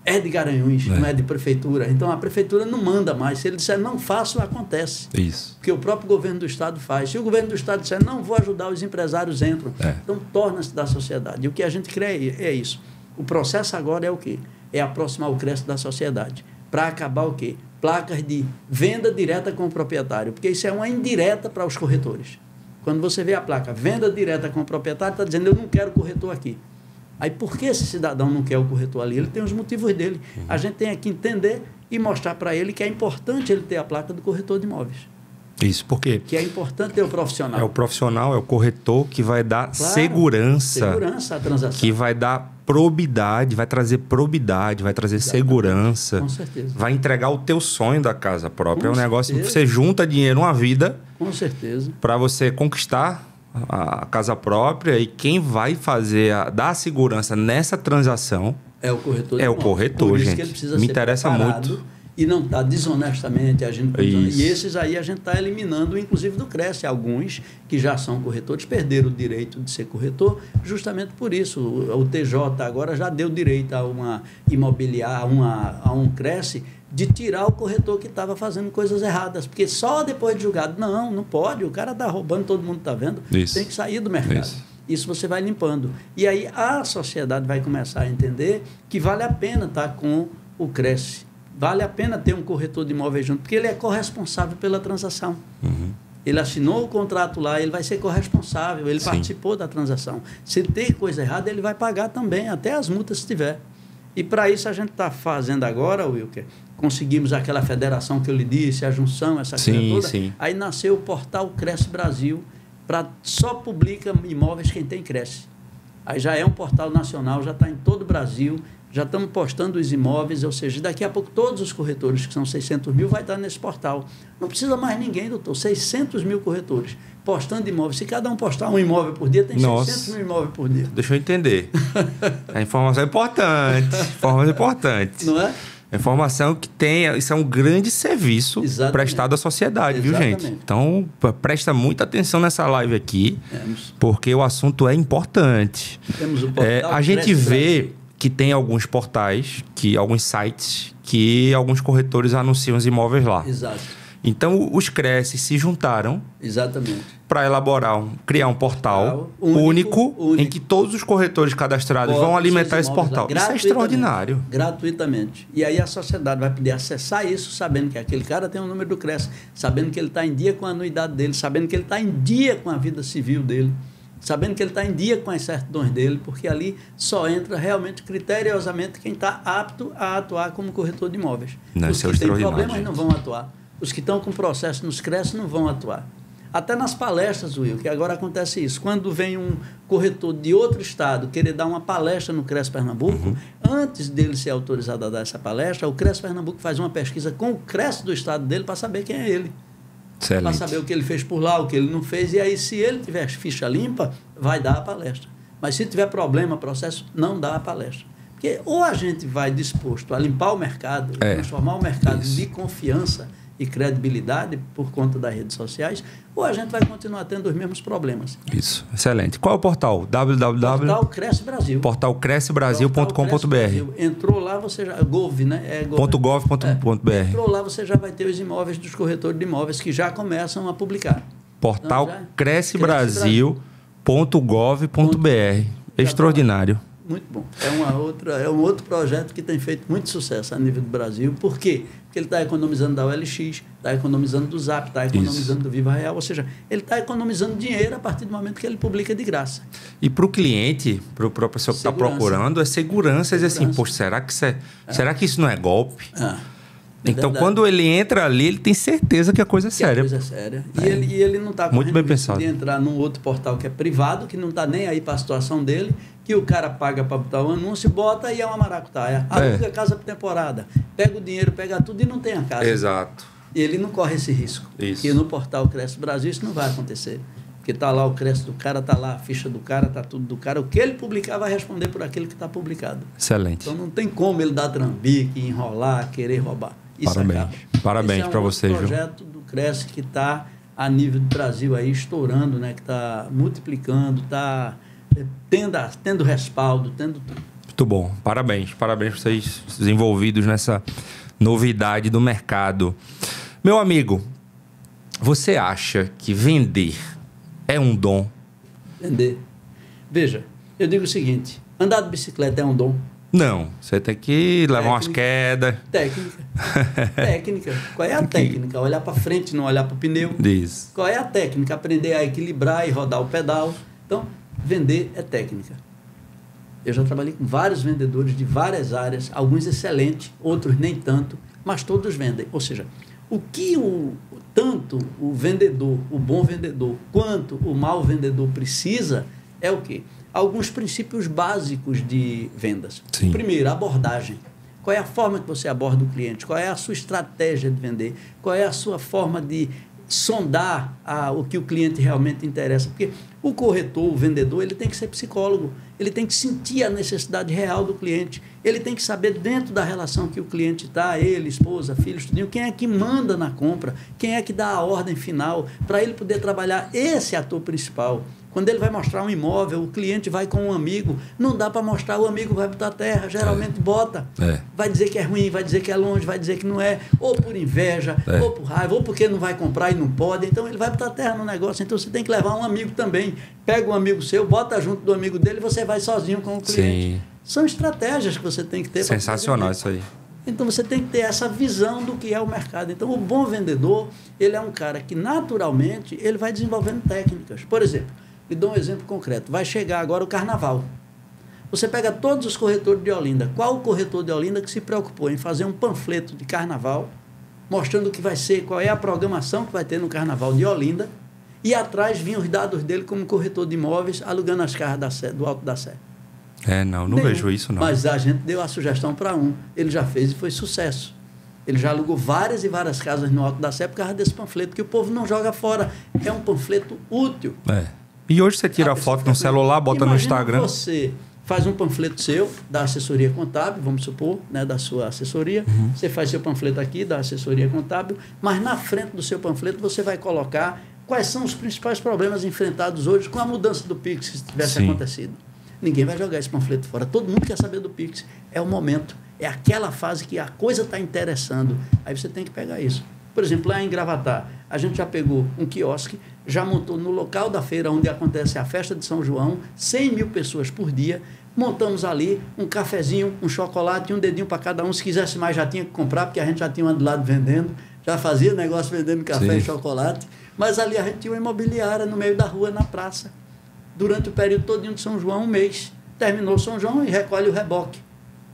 [SPEAKER 2] É de Garanhuns, não é de prefeitura. Então, a prefeitura não manda mais. Se ele disser não faço, acontece.
[SPEAKER 1] Isso.
[SPEAKER 2] Porque o próprio governo do Estado faz. Se o governo do Estado disser não vou ajudar, os empresários entram. Então, torna-se da sociedade. E o que a gente crê é isso. O processo agora é o quê? É aproximar o CRES da sociedade. Para acabar o quê? Placas de venda direta com o proprietário. Porque isso é uma indireta para os corretores. Quando você vê a placa venda direta com o proprietário, está dizendo eu não quero corretor aqui. Aí, por que esse cidadão não quer o corretor ali? Ele tem os motivos dele. A gente tem que entender e mostrar para ele que é importante ele ter a placa do corretor de imóveis.
[SPEAKER 1] Isso, por quê?
[SPEAKER 2] Que é importante ter o profissional.
[SPEAKER 1] É o profissional, é o corretor que vai dar segurança
[SPEAKER 2] à transação.
[SPEAKER 1] Que vai dar probidade, vai trazer probidade, vai trazer segurança.
[SPEAKER 2] Com certeza.
[SPEAKER 1] Vai entregar o teu sonho da casa própria. É um negócio que você junta dinheiro uma vida.
[SPEAKER 2] Com certeza.
[SPEAKER 1] Para você conquistar a casa própria, e quem vai dar segurança nessa transação
[SPEAKER 2] é o corretor.
[SPEAKER 1] É o corretor, gente. Que ele precisa Me interessa muito.
[SPEAKER 2] E não está desonestamente agindo por desonestamente. E esses aí a gente está eliminando, inclusive do CRES. Alguns que já são corretores perderam o direito de ser corretor justamente por isso. O TJ agora já deu direito a uma imobiliária, a um CRES, de tirar o corretor que estava fazendo coisas erradas. Porque só depois de julgado, não pode, o cara está roubando, todo mundo está vendo, tem que sair do mercado. Isso você vai limpando. E aí a sociedade vai começar a entender que vale a pena estar com o CRES. Vale a pena ter um corretor de imóveis junto, porque ele é corresponsável pela transação. Ele assinou o contrato lá, ele vai ser corresponsável, ele participou da transação. Se ter coisa errada, ele vai pagar também, até as multas se tiver. E para isso a gente está fazendo agora, Wilker, conseguimos aquela federação que eu lhe disse, a junção, essa coisa toda. Aí nasceu o portal Cresce Brasil, só publica imóveis quem tem Cresce. Aí já é um portal nacional, já está em todo o Brasil, já estamos postando os imóveis, ou seja, daqui a pouco todos os corretores, que são 600 mil, vai estar nesse portal. Não precisa mais ninguém, doutor, 600 mil corretores postando imóveis. Se cada um postar um imóvel por dia, tem 600 mil imóveis por dia.
[SPEAKER 1] Deixa eu entender. A informação é importante.
[SPEAKER 2] Não é?
[SPEAKER 1] A informação que tem, isso é um grande serviço prestado à sociedade, viu, gente? Então, presta muita atenção nessa live aqui, porque o assunto é importante.
[SPEAKER 2] Temos o portal
[SPEAKER 1] a gente vê que tem alguns portais, alguns sites, que alguns corretores anunciam os imóveis lá.
[SPEAKER 2] Exato.
[SPEAKER 1] Então, os CRES se juntaram para criar um portal único em que todos os corretores cadastrados vão alimentar esse portal. Isso é extraordinário.
[SPEAKER 2] Gratuitamente. E aí a sociedade vai poder acessar isso, sabendo que aquele cara tem o número do CRES, sabendo que ele está em dia com a anuidade dele, sabendo que ele está em dia com a vida civil dele, sabendo que ele está em dia com as certidões dele, porque ali só entra realmente criteriosamente quem está apto a atuar como corretor de imóveis. Os que têm problemas não vão atuar. Os que estão com processo nos CRES não vão atuar. Até nas palestras, Will, que agora acontece isso. Quando vem um corretor de outro estado querer dar uma palestra no CRES Pernambuco, antes dele ser autorizado a dar essa palestra, o CRES Pernambuco faz uma pesquisa com o CRES do estado dele para saber quem é ele. Para saber o que ele fez por lá, o que ele não fez. E aí, se ele tiver ficha limpa, vai dar a palestra. Mas se tiver problema, processo, não dá a palestra. Porque ou a gente vai disposto a limpar o mercado, transformar o mercado de confiança e credibilidade por conta das redes sociais, ou a gente vai continuar tendo os mesmos problemas.
[SPEAKER 1] Isso, excelente. Qual é o portal?
[SPEAKER 2] Portal Cresce Brasil.
[SPEAKER 1] Portal crescebrasil.com.br.
[SPEAKER 2] Entrou lá, você já... Gov, né?
[SPEAKER 1] .gov.br.
[SPEAKER 2] Entrou lá, você já vai ter os imóveis dos corretores de imóveis que já começam a publicar.
[SPEAKER 1] Portal crescebrasil.gov.br. Extraordinário.
[SPEAKER 2] Muito bom. É um outro projeto que tem feito muito sucesso a nível do Brasil. Por quê? Porque ele está economizando da OLX, está economizando do Zap, está economizando do Viva Real. Ou seja, ele está economizando dinheiro a partir do momento que ele publica de graça.
[SPEAKER 1] E para o cliente, para a pessoa que está procurando, é segurança. Dizer assim, poxa, será que isso não é golpe? Então, quando ele entra ali, ele tem certeza que a coisa é séria.
[SPEAKER 2] A coisa é séria. E ele não está
[SPEAKER 1] muito bem pensado
[SPEAKER 2] de entrar num outro portal que é privado, que não está nem aí para a situação dele, que o cara paga para botar o anúncio, bota e é uma maracutaia. Aluga a casa por temporada, pega o dinheiro, pega tudo e não tem a casa.
[SPEAKER 1] Exato.
[SPEAKER 2] E ele não corre esse risco. Porque no portal Cresce Brasil isso não vai acontecer. Porque está lá o crédito do cara, está lá a ficha do cara, está tudo do cara. O que ele publicar vai responder por aquilo que está publicado.
[SPEAKER 1] Excelente.
[SPEAKER 2] Então não tem como ele dar trambique, enrolar, querer roubar. Isso
[SPEAKER 1] Parabéns.
[SPEAKER 2] acaba.
[SPEAKER 1] Parabéns para você, João.
[SPEAKER 2] Esse é um projeto do Cresce que está a nível do Brasil aí estourando, né? Que está multiplicando, está tendo respaldo, tendo tudo.
[SPEAKER 1] Muito bom. Parabéns. Parabéns para vocês envolvidos nessa novidade do mercado. Meu amigo, você acha que vender é um dom?
[SPEAKER 2] Vender. Veja, eu digo o seguinte, andar de bicicleta é um dom?
[SPEAKER 1] Não, você tem que levar umas quedas.
[SPEAKER 2] Técnica. Qual é a técnica? Olhar para frente, não olhar para o pneu.
[SPEAKER 1] Isso.
[SPEAKER 2] Qual é a técnica? Aprender a equilibrar e rodar o pedal. Então, vender é técnica. Eu já trabalhei com vários vendedores de várias áreas, alguns excelentes, outros nem tanto, mas todos vendem. Ou seja, o que tanto o vendedor, o bom vendedor, quanto o mau vendedor precisa é o quê? Alguns princípios básicos de vendas.
[SPEAKER 1] Sim.
[SPEAKER 2] Primeiro, abordagem. Qual é a forma que você aborda o cliente? Qual é a sua estratégia de vender? Qual é a sua forma de sondar o que o cliente realmente interessa? Porque o corretor, o vendedor, ele tem que ser psicólogo. Ele tem que sentir a necessidade real do cliente. Ele tem que saber dentro da relação que o cliente está, ele, esposa, filhos, tudinho, quem é que manda na compra, quem é que dá a ordem final, para ele poder trabalhar esse ator principal. Quando ele vai mostrar um imóvel, o cliente vai com um amigo, não dá para mostrar, o amigo vai botar terra, geralmente bota. Vai dizer que é ruim, vai dizer que é longe, vai dizer que não é, ou por inveja, ou por raiva, ou porque não vai comprar e não pode, então ele vai botar terra no negócio, então você tem que levar um amigo também. Pega um amigo seu, bota junto do amigo dele e você vai sozinho com o cliente. Sim. São estratégias que você tem que ter.
[SPEAKER 1] Sensacional isso aí.
[SPEAKER 2] Então você tem que ter essa visão do que é o mercado. Então o bom vendedor, ele é um cara que naturalmente ele vai desenvolvendo técnicas. Por exemplo, lhe dou um exemplo concreto. Vai chegar agora o carnaval. Você pega todos os corretores de Olinda. Qual o corretor de Olinda que se preocupou em fazer um panfleto de carnaval, mostrando o que vai ser, qual é a programação que vai ter no carnaval de Olinda, e atrás vinham os dados dele como corretor de imóveis, alugando as casas da Sé, do Alto da Sé?
[SPEAKER 1] Não vejo isso, não.
[SPEAKER 2] Mas a gente deu a sugestão para ele já fez e foi sucesso. Ele já alugou várias e várias casas no Alto da Sé por causa desse panfleto, que o povo não joga fora. É um panfleto útil.
[SPEAKER 1] E hoje você tira a foto no celular, bota no Instagram.
[SPEAKER 2] Você faz um panfleto seu, da assessoria contábil, vamos supor, né, da sua assessoria. Você faz seu panfleto aqui, da assessoria contábil, mas na frente do seu panfleto você vai colocar quais são os principais problemas enfrentados hoje com a mudança do Pix, se tivesse acontecido. Ninguém vai jogar esse panfleto fora. Todo mundo quer saber do Pix. É o momento. É aquela fase que a coisa está interessando. Aí você tem que pegar isso. Por exemplo, lá em Gravatá, a gente já pegou um quiosque, já montou no local da feira onde acontece a festa de São João, 100 mil pessoas por dia. Montamos ali um cafezinho, um chocolate e um dedinho para cada um. Se quisesse mais, já tinha que comprar, porque a gente já tinha um do lado vendendo. Já fazia negócio vendendo café e chocolate. Mas ali a gente tinha uma imobiliária no meio da rua, na praça. Durante o período todinho de São João, um mês. Terminou São João e recolhe o reboque.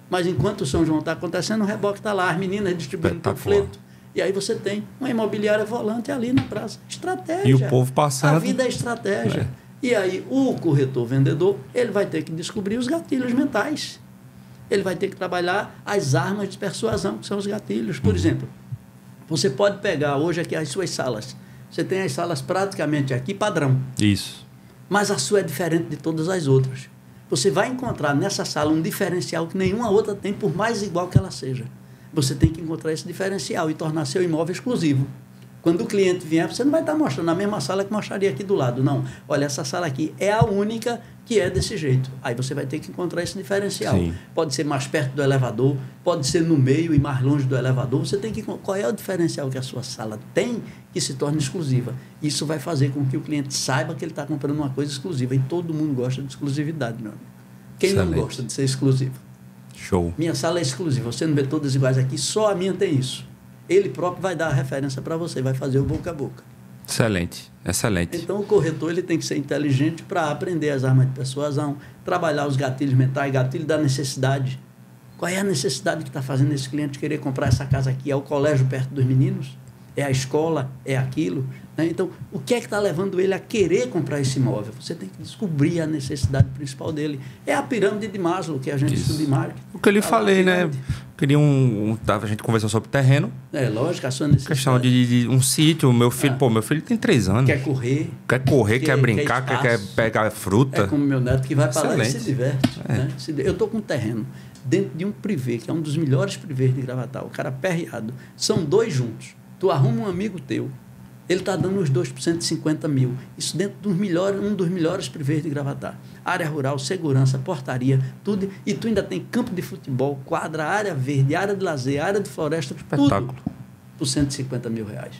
[SPEAKER 2] Mas enquanto o São João está acontecendo, o reboque está lá, as meninas distribuindo panfleto. E aí você tem uma imobiliária volante ali na praça. Estratégia.
[SPEAKER 1] E o povo passando.
[SPEAKER 2] A vida é estratégia. E aí o corretor vendedor, ele vai ter que descobrir os gatilhos mentais. Ele vai ter que trabalhar as armas de persuasão, que são os gatilhos. Por exemplo, você pode pegar hoje aqui as suas salas. Você tem as salas praticamente aqui padrão.
[SPEAKER 1] Isso.
[SPEAKER 2] Mas a sua é diferente de todas as outras. Você vai encontrar nessa sala um diferencial que nenhuma outra tem, por mais igual que ela seja. Você tem que encontrar esse diferencial e tornar seu imóvel exclusivo. Quando o cliente vier, você não vai estar mostrando a mesma sala que mostraria aqui do lado. Não. Olha, essa sala aqui é a única que é desse jeito. Aí você vai ter que encontrar esse diferencial. Sim. Pode ser mais perto do elevador, pode ser no meio e mais longe do elevador. Você tem que... Qual é o diferencial que a sua sala tem que se torne exclusiva? Isso vai fazer com que o cliente saiba que ele está comprando uma coisa exclusiva. E todo mundo gosta de exclusividade, meu amigo. Quem não gosta de ser exclusivo?
[SPEAKER 1] Show.
[SPEAKER 2] Minha sala é exclusiva. Você não vê todas iguais aqui, só a minha tem isso. Ele próprio vai dar a referência para você, vai fazer o boca a boca.
[SPEAKER 1] Excelente, excelente.
[SPEAKER 2] Então, o corretor ele tem que ser inteligente para aprender as armas de persuasão, trabalhar os gatilhos mentais, gatilho da necessidade. Qual é a necessidade que está fazendo esse cliente querer comprar essa casa aqui? É o colégio perto dos meninos? é a escola, é aquilo. Né? Então, o que é que está levando ele a querer comprar esse imóvel? Você tem que descobrir a necessidade principal dele. É a pirâmide de Maslow, que a gente estuda em marketing.
[SPEAKER 1] O que eu lhe falei, né? Queria a gente conversou sobre terreno.
[SPEAKER 2] É, lógico, a sua necessidade.
[SPEAKER 1] Questão de um sítio. Meu filho, meu filho tem 3 anos.
[SPEAKER 2] Quer correr.
[SPEAKER 1] Quer brincar, quer pegar fruta.
[SPEAKER 2] É como meu neto que vai para lá e se diverte. Né? Eu estou com um terreno dentro de um privê, que é um dos melhores privês de Gravatá. O cara perreado. São 2 juntos. Tu arruma um amigo teu. Ele está dando os 2 por 150 mil. Isso dentro de um dos melhores privês de Gravatá. Área rural, segurança, portaria, tudo. E tu ainda tem campo de futebol, quadra, área verde, área de lazer, área de floresta,
[SPEAKER 1] espetáculo.
[SPEAKER 2] Tudo por 150 mil reais.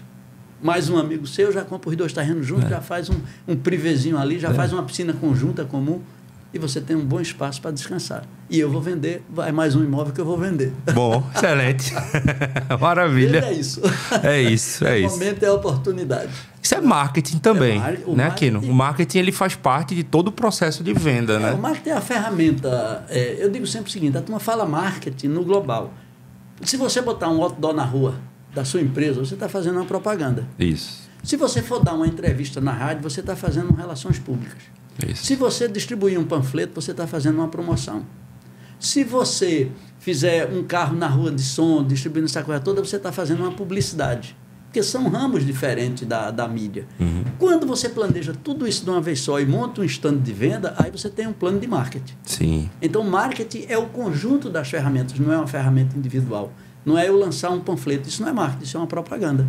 [SPEAKER 2] Mais um amigo seu já compra os 2 terrenos juntos, já faz um privézinho ali, já faz uma piscina conjunta comum. E você tem um bom espaço para descansar. E eu vou vender, vai mais um imóvel que eu vou vender.
[SPEAKER 1] Bom, excelente. Maravilha.
[SPEAKER 2] É isso.
[SPEAKER 1] É isso.
[SPEAKER 2] O momento é a oportunidade.
[SPEAKER 1] Isso é marketing também, né, Aquino? O marketing ele faz parte de todo o processo de venda, né?
[SPEAKER 2] O marketing é a ferramenta... eu digo sempre o seguinte, a turma fala marketing no global. Se você botar um outdoor na rua da sua empresa, você está fazendo uma propaganda.
[SPEAKER 1] Isso.
[SPEAKER 2] Se você for dar uma entrevista na rádio, você está fazendo relações públicas.
[SPEAKER 1] Isso.
[SPEAKER 2] Se você distribuir um panfleto, você está fazendo uma promoção. Se você fizer um carro na rua de som, distribuindo essa coisa toda, você está fazendo uma publicidade. Porque são ramos diferentes da mídia.
[SPEAKER 1] Uhum.
[SPEAKER 2] Quando você planeja tudo isso de uma vez só e monta um stand de venda, aí você tem um plano de marketing.
[SPEAKER 1] Sim.
[SPEAKER 2] Então, marketing é o conjunto das ferramentas, não é uma ferramenta individual. Não é eu lançar um panfleto. Isso não é marketing, isso é uma propaganda.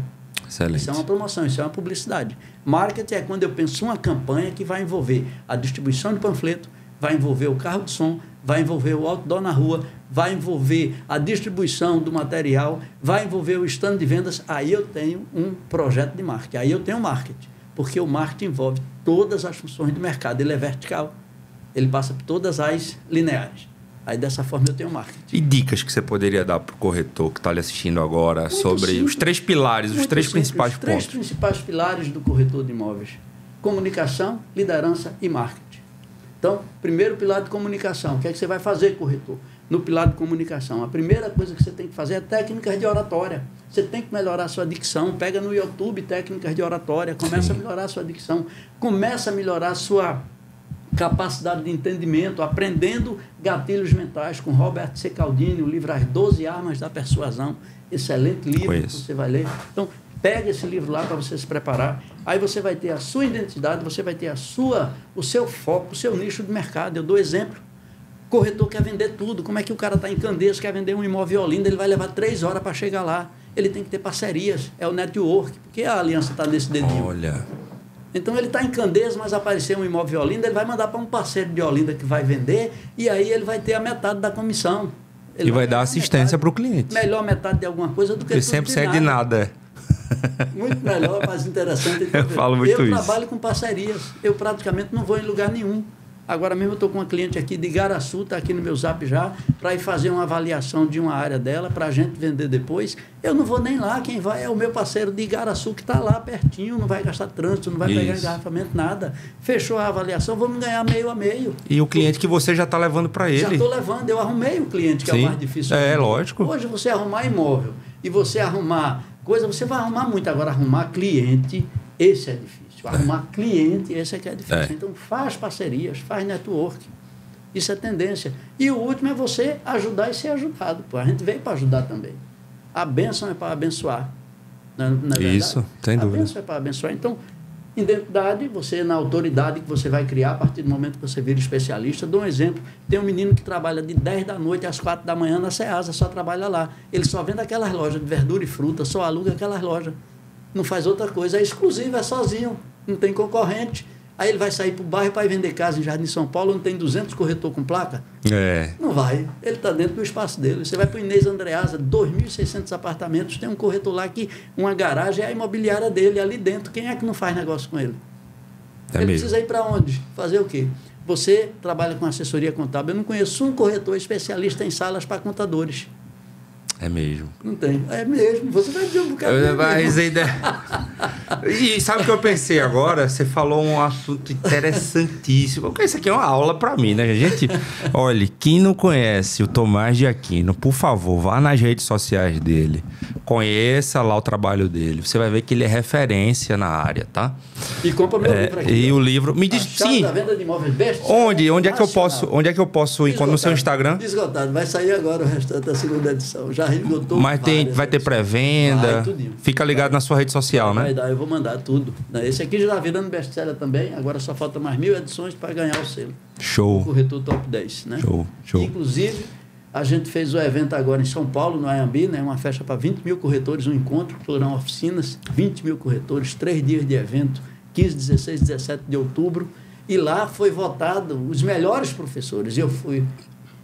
[SPEAKER 1] Excelente.
[SPEAKER 2] Isso é uma promoção, isso é uma publicidade. Marketing é quando eu penso uma campanha que vai envolver a distribuição de panfleto, vai envolver o carro de som, vai envolver o outdoor na rua, vai envolver a distribuição do material, vai envolver o stand de vendas. Aí eu tenho um projeto de marketing, aí eu tenho marketing. Porque o marketing envolve todas as funções do mercado, ele é vertical, ele passa por todas as lineares. Aí, dessa forma, eu tenho marketing.
[SPEAKER 1] E dicas que você poderia dar para o corretor que está lhe assistindo agora muito sobre simples, os 3 pilares, os 3 principais pontos? Os 3
[SPEAKER 2] principais pilares do corretor de imóveis. Comunicação, liderança e marketing. Então, primeiro pilar de comunicação. O que é que você vai fazer, corretor? No pilar de comunicação, a primeira coisa que você tem que fazer é técnicas de oratória. Você tem que melhorar a sua dicção. Pega no YouTube técnicas de oratória. Começa a melhorar a sua dicção. Começa a melhorar a sua capacidade de entendimento, aprendendo gatilhos mentais com Robert C. Cialdini, o livro As 12 Armas da Persuasão. Excelente livro que você vai ler. Então, pega esse livro lá para você se preparar. Aí você vai ter a sua identidade, você vai ter o seu foco, o seu nicho de mercado. Eu dou exemplo. Corretor quer vender tudo. Como é que o cara está em Candeias, quer vender um imóvel em Olinda, ele vai levar 3 horas para chegar lá. Ele tem que ter parcerias, é o network. Porque a aliança está nesse dedinho.
[SPEAKER 1] Olha...
[SPEAKER 2] Então, ele está em Candeias, mas aparecer um imóvel em Olinda, ele vai mandar para um parceiro de Olinda que vai vender, e aí ele vai ter a metade da comissão.
[SPEAKER 1] Ele vai dar assistência para o cliente.
[SPEAKER 2] Melhor metade de alguma coisa do que tudo
[SPEAKER 1] sempre sai de nada.
[SPEAKER 2] Muito melhor, mais interessante.
[SPEAKER 1] Eu falo muito isso.
[SPEAKER 2] Eu trabalho com parcerias. Eu praticamente não vou em lugar nenhum. Agora mesmo eu estou com uma cliente aqui de Igaraçu, está aqui no meu zap já, para ir fazer uma avaliação de uma área dela, para a gente vender depois. Eu não vou nem lá, quem vai é o meu parceiro de Igaraçu, que está lá pertinho, não vai gastar trânsito, não vai pegar engarrafamento, nada. Fechou a avaliação, vamos ganhar meio a meio.
[SPEAKER 1] E o cliente que você já está levando para ele?
[SPEAKER 2] Já estou levando, eu arrumei o cliente, que é o mais difícil.
[SPEAKER 1] Lógico.
[SPEAKER 2] Hoje você arrumar imóvel e você arrumar coisa, você vai arrumar muito. Agora, arrumar cliente, esse é difícil. Arrumar cliente, esse é que é difícil. Então, faz parcerias, faz network. Isso é tendência. E o último é você ajudar e ser ajudado. Pô, a gente veio para ajudar também. A bênção é para abençoar. Não é verdade?
[SPEAKER 1] Isso, sem dúvida.
[SPEAKER 2] A bênção é para abençoar. Então, identidade, você na autoridade que você vai criar a partir do momento que você vira especialista. Dou um exemplo. Tem um menino que trabalha de 10 da noite às 4 da manhã na Ceasa, só trabalha lá. Ele só vende aquelas lojas de verdura e fruta, só aluga aquelas lojas. Não faz outra coisa, é exclusivo, é sozinho, não tem concorrente. Aí ele vai sair para o bairro para ir vender casa em Jardim São Paulo, onde tem 200 corretores com placa? Não vai, ele está dentro do espaço dele. Você vai para o Inês Andreasa, 2.600 apartamentos, tem um corretor lá que uma garagem é a imobiliária dele, ali dentro. Quem é que não faz negócio com ele? Ele precisa ir para onde? Fazer o quê? Você trabalha com assessoria contábil. Eu não conheço um corretor especialista em salas para contadores.
[SPEAKER 1] É mesmo.
[SPEAKER 2] Não tem. É mesmo. Você vai dizer um bocado.
[SPEAKER 1] Mas ainda... E sabe o que eu pensei agora? Você falou um assunto interessantíssimo. Porque isso aqui é uma aula para mim, né, gente? Olha, quem não conhece o Tomás de Aquino, por favor, vá nas redes sociais dele. Conheça lá o trabalho dele. Você vai ver que ele é referência na área, tá?
[SPEAKER 2] E compra meu livro aqui.
[SPEAKER 1] E o livro... Me diz... Sim.
[SPEAKER 2] Da venda de imóveis best.
[SPEAKER 1] Onde é que eu posso encontrar no seu Instagram?
[SPEAKER 2] Esgotado. Vai sair agora o restante da segunda edição. Já esgotou.
[SPEAKER 1] Mas vai ter pré-venda. Fica ligado na sua rede social, né?
[SPEAKER 2] Vai dar, eu vou mandar tudo. Esse aqui já está virando best-seller também. Agora só falta mais 1000 edições para ganhar o selo.
[SPEAKER 1] Show.
[SPEAKER 2] O corretor top 10, né?
[SPEAKER 1] Show.
[SPEAKER 2] Inclusive, a gente fez o evento agora em São Paulo, no Ayambi, né? Uma festa para 20 mil corretores, um encontro, foram oficinas, 20 mil corretores, 3 dias de evento, 15, 16, 17 de outubro. E lá foi votado os melhores professores. Eu fui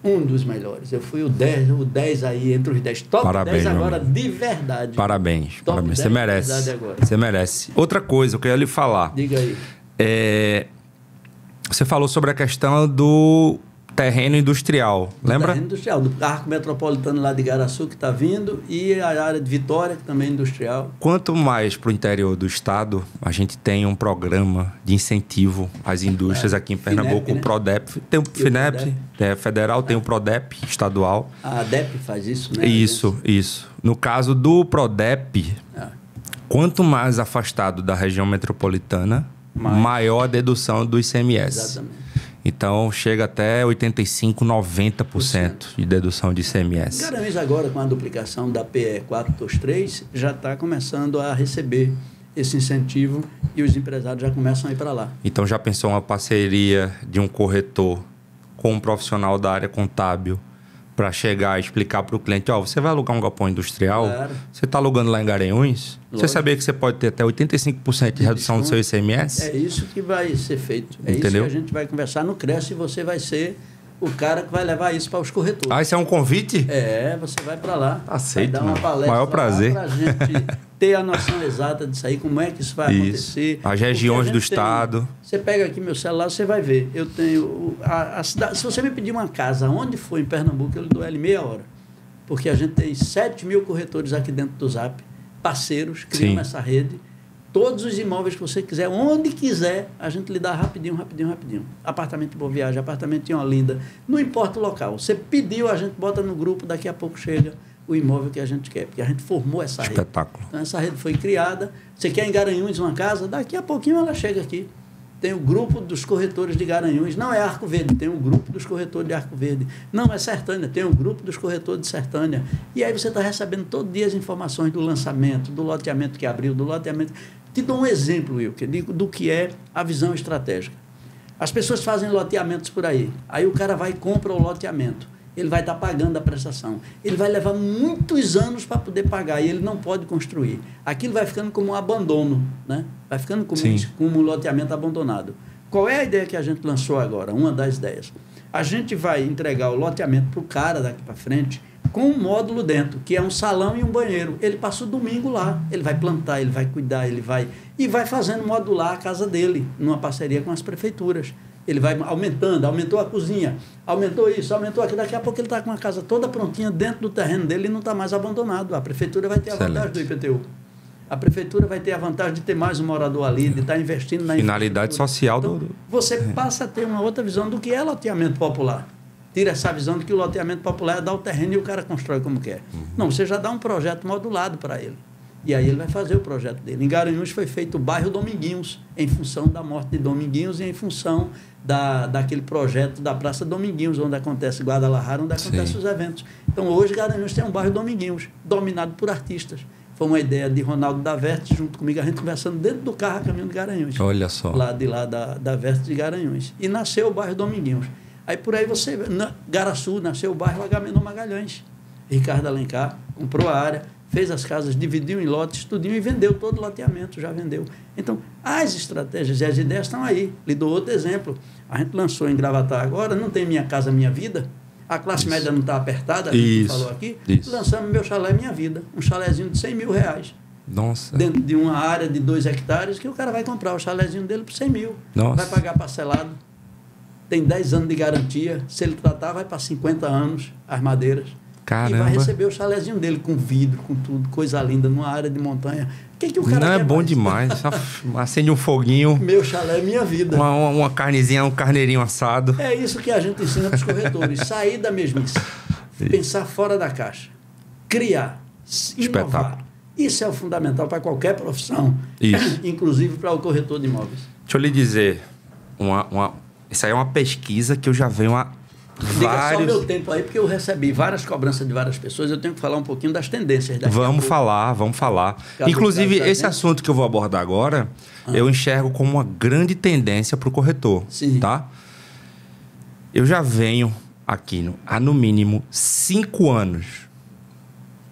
[SPEAKER 2] um dos melhores. Eu fui o 10 aí, entre os 10. Top
[SPEAKER 1] Parabéns,
[SPEAKER 2] 10 agora, de verdade.
[SPEAKER 1] Parabéns. Você merece. Você merece. Outra coisa, eu queria lhe falar.
[SPEAKER 2] Diga aí.
[SPEAKER 1] Você falou sobre a questão do terreno industrial, lembra?
[SPEAKER 2] Terreno industrial, do Arco Metropolitano lá de Igaraçu, que está vindo, e a área de Vitória, que também é industrial.
[SPEAKER 1] Quanto mais para o interior do estado, a gente tem um programa de incentivo às indústrias aqui em Pernambuco, FINEP, né? O PRODEP, tem o FINEP, federal, tem o PRODEP estadual.
[SPEAKER 2] A ADEP faz isso, né?
[SPEAKER 1] Isso. No caso do PRODEP, quanto mais afastado da região metropolitana, maior a dedução do ICMS.
[SPEAKER 2] Exatamente.
[SPEAKER 1] Então, chega até 85%, 90% de dedução de ICMS.
[SPEAKER 2] Garanhuns agora, com a duplicação da PE 423, já está começando a receber esse incentivo e os empresários já começam a ir para lá.
[SPEAKER 1] Então, já pensou uma parceria de um corretor com um profissional da área contábil para chegar e explicar para o cliente, você vai alugar um galpão industrial, você está alugando lá em Garanhuns, você sabia que você pode ter até 85% de redução do seu ICMS?
[SPEAKER 2] É isso que vai ser feito. É
[SPEAKER 1] Entendeu?
[SPEAKER 2] Isso que a gente vai conversar no Cresce e você vai ser o cara que vai levar isso para os corretores.
[SPEAKER 1] Isso é um convite?
[SPEAKER 2] Você vai para lá.
[SPEAKER 1] Aceito,
[SPEAKER 2] vai dar uma palestra.
[SPEAKER 1] Maior prazer.
[SPEAKER 2] Para a gente ter a noção exata disso aí, como é que isso vai acontecer.
[SPEAKER 1] As regiões do estado.
[SPEAKER 2] Você pega aqui meu celular, você vai ver. Eu tenho a cidade. Se você me pedir uma casa, onde for em Pernambuco, eu lhe dou ela em meia hora. Porque a gente tem 7 mil corretores aqui dentro do Zap, parceiros, criamos essa rede. Todos os imóveis que você quiser, onde quiser, a gente lhe dá rapidinho. Apartamento de Boa Viagem, apartamento em Olinda, não importa o local. Você pediu, a gente bota no grupo, daqui a pouco chega o imóvel que a gente quer, porque a gente formou essa rede.
[SPEAKER 1] Espetáculo.
[SPEAKER 2] Então, essa rede foi criada. Você quer em Garanhuns uma casa? Daqui a pouquinho ela chega aqui. Tem o grupo dos corretores de Garanhuns, não é Arco Verde, tem o grupo dos corretores de Arco Verde. Não é Sertânia, tem o grupo dos corretores de Sertânia. E aí você está recebendo todo dia as informações do lançamento, do loteamento que abriu, do loteamento... Te dou um exemplo, Wilker, do que é a visão estratégica. As pessoas fazem loteamentos por aí. Aí o cara vai e compra o loteamento. Ele vai estar pagando a prestação. Ele vai levar muitos anos para poder pagar e ele não pode construir. Aquilo vai ficando como um abandono, né? Vai ficando como um loteamento abandonado. Qual é a ideia que a gente lançou agora? Uma das ideias. A gente vai entregar o loteamento para o cara daqui para frente com um módulo dentro, que é um salão e um banheiro. Ele passa o domingo lá, ele vai plantar, ele vai cuidar, e vai fazendo modular a casa dele, numa parceria com as prefeituras. Ele vai aumentou a cozinha, aumentou isso, aumentou aquilo. Daqui a pouco ele está com a casa toda prontinha dentro do terreno dele e não está mais abandonado. A prefeitura vai ter a vantagem do IPTU. A prefeitura vai ter a vantagem de ter mais um morador ali, de estar investindo na
[SPEAKER 1] finalidade social
[SPEAKER 2] então, você passa a ter uma outra visão do que é loteamento popular. Tira essa visão de que o loteamento popular é dar o terreno e o cara constrói como quer. Não, você já dá um projeto modulado para ele. E aí ele vai fazer o projeto dele. Em Garanhuns foi feito o bairro Dominguinhos, em função da morte de Dominguinhos e em função daquele projeto da Praça Dominguinhos, onde acontece Guadalajara, onde acontecem os eventos. Então, hoje, Garanhuns tem um bairro Dominguinhos, dominado por artistas. Foi uma ideia de Ronaldo da Vertes, junto comigo, a gente conversando dentro do carro a caminho de Garanhuns.
[SPEAKER 1] Olha só.
[SPEAKER 2] Lá da Vertes de Garanhuns. E nasceu o bairro Dominguinhos. Aí, por aí, Garaçu, nasceu o bairro Agamenon Magalhães. Ricardo Alencar comprou a área, fez as casas, dividiu em lotes, tudinho e vendeu todo o loteamento, já vendeu. Então, as estratégias e as ideias estão aí. Lhe dou outro exemplo. A gente lançou em Gravatar agora, não tem Minha Casa Minha Vida. A classe média não está apertada, a gente falou aqui. Lançamos Meu Chalé Minha Vida, um chalézinho de R$100 mil.
[SPEAKER 1] Nossa.
[SPEAKER 2] Dentro de uma área de 2 hectares, que o cara vai comprar o chalézinho dele por 100 mil.
[SPEAKER 1] Nossa.
[SPEAKER 2] Vai pagar parcelado. Tem 10 anos de garantia. Se ele tratar, vai para 50 anos as madeiras.
[SPEAKER 1] Caramba.
[SPEAKER 2] E vai receber o chalézinho dele com vidro, com tudo, coisa linda, numa área de montanha. O que o cara
[SPEAKER 1] não
[SPEAKER 2] quer
[SPEAKER 1] é bom
[SPEAKER 2] mais?
[SPEAKER 1] demais. Acende um foguinho.
[SPEAKER 2] Meu chalé é minha vida.
[SPEAKER 1] Uma carnezinha, um carneirinho assado.
[SPEAKER 2] É isso que a gente ensina para os corretores. Sair da mesmice. Pensar fora da caixa. Criar. Inovar. Isso é o fundamental para qualquer profissão.
[SPEAKER 1] Isso.
[SPEAKER 2] Inclusive para o corretor de imóveis.
[SPEAKER 1] Deixa eu lhe dizer. Isso aí é uma pesquisa que eu já venho há
[SPEAKER 2] Diga só o meu tempo aí, porque eu recebi várias cobranças de várias pessoas. Eu tenho que falar um pouquinho das tendências.
[SPEAKER 1] Vamos falar. Inclusive, esse assunto que eu vou abordar agora, eu enxergo como uma grande tendência para o corretor.
[SPEAKER 2] Sim.
[SPEAKER 1] Tá? Eu já venho aqui há no mínimo 5 anos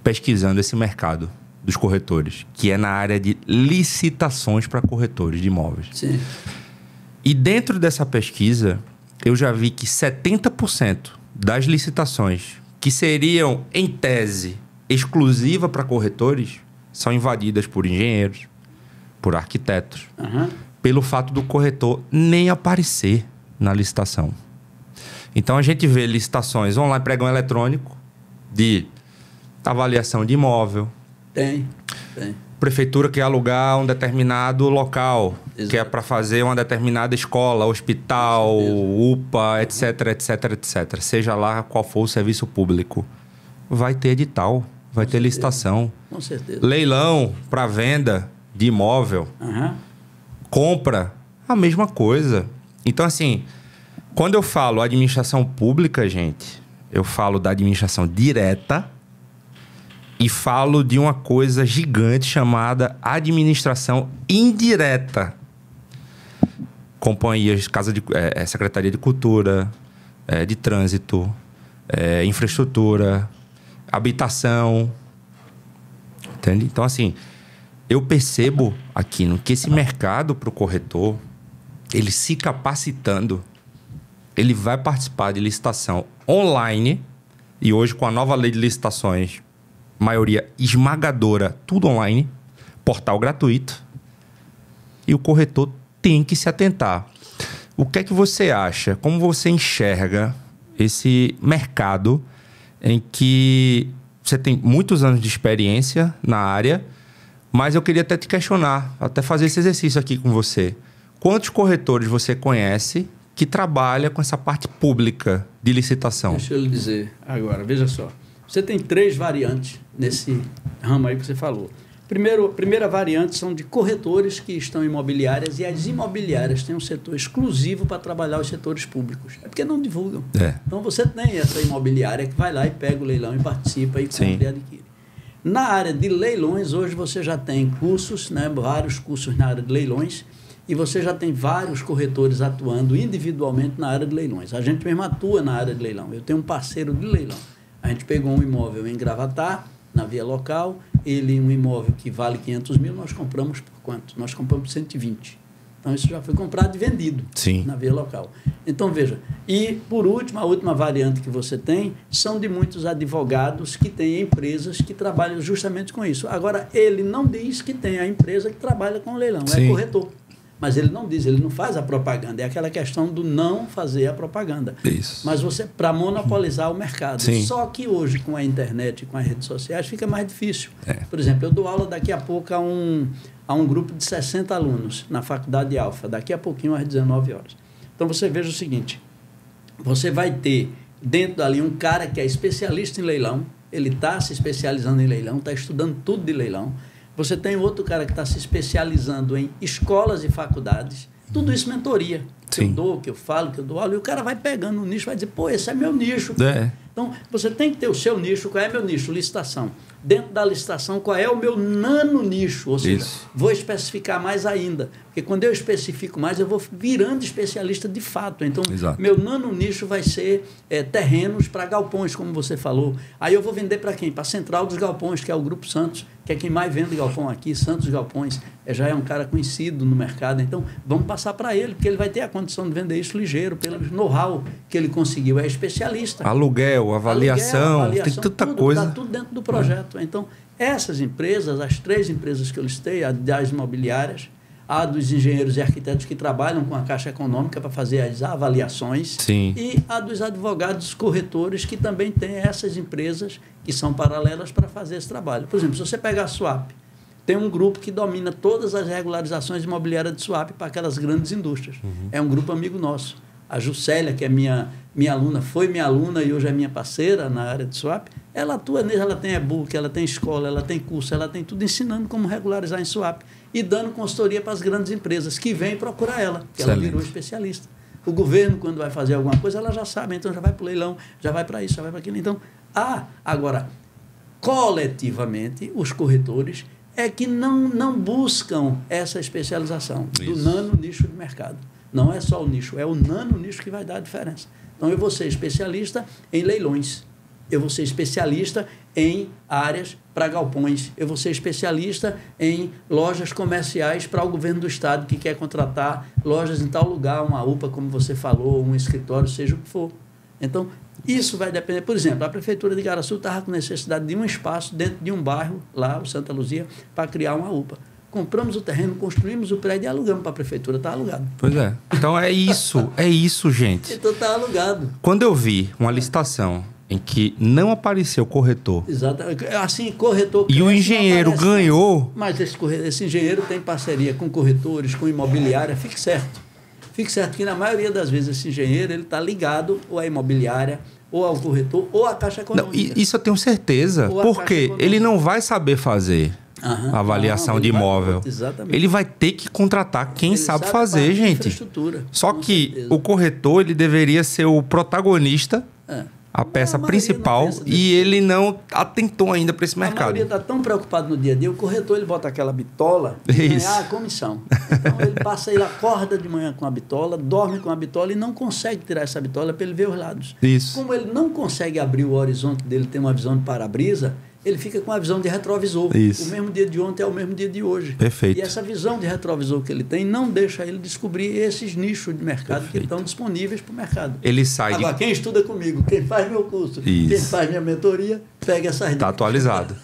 [SPEAKER 1] pesquisando esse mercado dos corretores, que é na área de licitações para corretores de imóveis.
[SPEAKER 2] Sim.
[SPEAKER 1] E dentro dessa pesquisa, eu já vi que 70% das licitações que seriam, em tese, exclusiva para corretores, são invadidas por engenheiros, por arquitetos, pelo fato do corretor nem aparecer na licitação. Então, a gente vê licitações online, pregão eletrônico, de avaliação de imóvel.
[SPEAKER 2] Tem.
[SPEAKER 1] Prefeitura quer alugar um determinado local,
[SPEAKER 2] Exato.
[SPEAKER 1] que é para fazer uma determinada escola, hospital, UPA, etc, etc, etc. Seja lá qual for o serviço público. Vai ter edital, vai ter licitação.
[SPEAKER 2] Com certeza.
[SPEAKER 1] Leilão para venda de imóvel. Compra, a mesma coisa. Então, assim, quando eu falo administração pública, gente, eu falo da administração direta e falo de uma coisa gigante chamada administração indireta. Companhias, Secretaria de Cultura, de Trânsito, infraestrutura, habitação. Entende? Então, assim, eu percebo aqui que esse mercado para o corretor, ele se capacitando, ele vai participar de licitação online. E hoje, com a nova lei de licitações, maioria esmagadora, tudo online, portal gratuito. E o corretor tem que se atentar. O que é que você acha? Como você enxerga esse mercado em que você tem muitos anos de experiência na área, mas eu queria até te questionar, até fazer esse exercício aqui com você. Quantos corretores você conhece que trabalha com essa parte pública de licitação?
[SPEAKER 2] Deixa eu lhe dizer agora, veja só. Você tem 3 variantes nesse ramo aí que você falou. Primeira variante são de corretores que estão em imobiliárias, e as imobiliárias têm um setor exclusivo para trabalhar os setores públicos. É porque não divulgam. Então você tem essa imobiliária que vai lá e pega o leilão e participa e compra e adquire. Na área de leilões, hoje você já tem cursos, né, vários cursos na área de leilões, e você já tem vários corretores atuando individualmente na área de leilões. A gente mesmo atua na área de leilão. Eu tenho um parceiro de leilão. A gente pegou um imóvel em Gravatá, na via local, um imóvel que vale 500 mil, nós compramos por quanto? Nós compramos por 120. Então, isso já foi comprado e vendido na via local. Então, veja, e por último, a última variante que você tem são de muitos advogados que têm empresas que trabalham justamente com isso. Agora, ele não diz que tem a empresa que trabalha com o leilão, é corretor. Mas ele não diz, ele não faz a propaganda. É aquela questão do não fazer a propaganda.
[SPEAKER 1] Isso.
[SPEAKER 2] Mas você, para monopolizar o mercado. Só que hoje, com a internet e com as redes sociais, fica mais difícil. Por exemplo, eu dou aula daqui a pouco a um grupo de 60 alunos na Faculdade Alfa, daqui a pouquinho às 19 horas. Então, você veja o seguinte, você vai ter dentro dali um cara que é especialista em leilão, ele está se especializando em leilão, está estudando tudo de leilão. Você tem outro cara que está se especializando em escolas e faculdades. Tudo isso mentoria. Que eu dou, que eu falo, que eu dou aula. E o cara vai pegando um nicho e vai dizer, pô, esse é meu nicho. Então, você tem que ter o seu nicho. Qual é meu nicho? Licitação. Dentro da licitação, qual é o meu nano nicho? Ou seja, vou especificar mais ainda. Porque quando eu especifico mais, eu vou virando especialista de fato. Então, meu nano nicho vai ser terrenos para galpões, como você falou. Aí eu vou vender para quem? Para a Central dos Galpões, que é o Grupo Santos, que é quem mais vende galpão aqui, Santos Galpões. Já é um cara conhecido no mercado. Então, vamos passar para ele, porque ele vai ter a condição de vender isso ligeiro, pelo know-how que ele conseguiu. É especialista.
[SPEAKER 1] Aluguel, avaliação, tem tanta coisa.
[SPEAKER 2] Está tudo dentro do projeto. Então, essas empresas, as 3 empresas que eu listei, as imobiliárias, há dos engenheiros e arquitetos que trabalham com a Caixa Econômica para fazer as avaliações.
[SPEAKER 1] Sim.
[SPEAKER 2] E há dos advogados corretores que também têm essas empresas que são paralelas para fazer esse trabalho. Por exemplo, se você pegar a Suape, tem um grupo que domina todas as regularizações imobiliárias de Suape para aquelas grandes indústrias. É um grupo amigo nosso. A Juscelia, que é minha aluna, foi minha aluna e hoje é minha parceira na área de Suape, ela atua nele, ela tem e-book, ela tem escola, ela tem curso, ela tem tudo ensinando como regularizar em Suape e dando consultoria para as grandes empresas que vêm procurar ela, porque ela virou especialista. O governo, quando vai fazer alguma coisa, ela já sabe, então já vai para o leilão, já vai para isso, já vai para aquilo. Então, agora, coletivamente, os corretores é que não buscam essa especialização do nano nicho de mercado. Não é só o nicho, é o nano nicho que vai dar a diferença. Então, eu vou ser especialista em leilões, eu vou ser especialista em áreas para galpões, eu vou ser especialista em lojas comerciais para o governo do estado que quer contratar lojas em tal lugar, uma UPA, como você falou, um escritório, seja o que for. Então, isso vai depender. Por exemplo, a Prefeitura de Igaraçu estava com necessidade de um espaço dentro de um bairro, lá, o Santa Luzia, para criar uma UPA. Compramos o terreno, construímos o prédio e alugamos para a Prefeitura. Está alugado.
[SPEAKER 1] Pois é. Então é isso, gente.
[SPEAKER 2] Então está alugado.
[SPEAKER 1] Quando eu vi uma licitação em que não apareceu corretor.
[SPEAKER 2] Exatamente. Assim, corretor...
[SPEAKER 1] E o engenheiro ganhou...
[SPEAKER 2] Mas esse engenheiro tem parceria com corretores, com imobiliária, fique certo. Fique certo que, na maioria das vezes, esse engenheiro está ligado ou à imobiliária, ou ao corretor, ou à Caixa Econômica.
[SPEAKER 1] Não, isso eu tenho certeza. Porque ele não vai saber fazer a avaliação de imóvel.
[SPEAKER 2] Exatamente.
[SPEAKER 1] Ele vai ter que contratar quem sabe fazer, gente. Só que o corretor ele deveria ser o protagonista... a peça principal e ele não atentou ainda para esse mercado. A
[SPEAKER 2] maioria está tão preocupado no dia a dia, o corretor ele bota aquela bitola e ganhar a comissão. Então ele acorda de manhã com a bitola, dorme com a bitola e não consegue tirar essa bitola para ele ver os lados.
[SPEAKER 1] Isso.
[SPEAKER 2] Como ele não consegue abrir o horizonte dele, ter uma visão de para-brisa, ele fica com a visão de retrovisor.
[SPEAKER 1] Isso.
[SPEAKER 2] O mesmo dia de ontem é o mesmo dia de hoje.
[SPEAKER 1] Perfeito.
[SPEAKER 2] E essa visão de retrovisor que ele tem não deixa ele descobrir esses nichos de mercado que estão disponíveis para o mercado.
[SPEAKER 1] Ele sai
[SPEAKER 2] Agora, quem estuda comigo, quem faz meu curso, quem faz minha mentoria, pega essas dicas.
[SPEAKER 1] Está atualizado.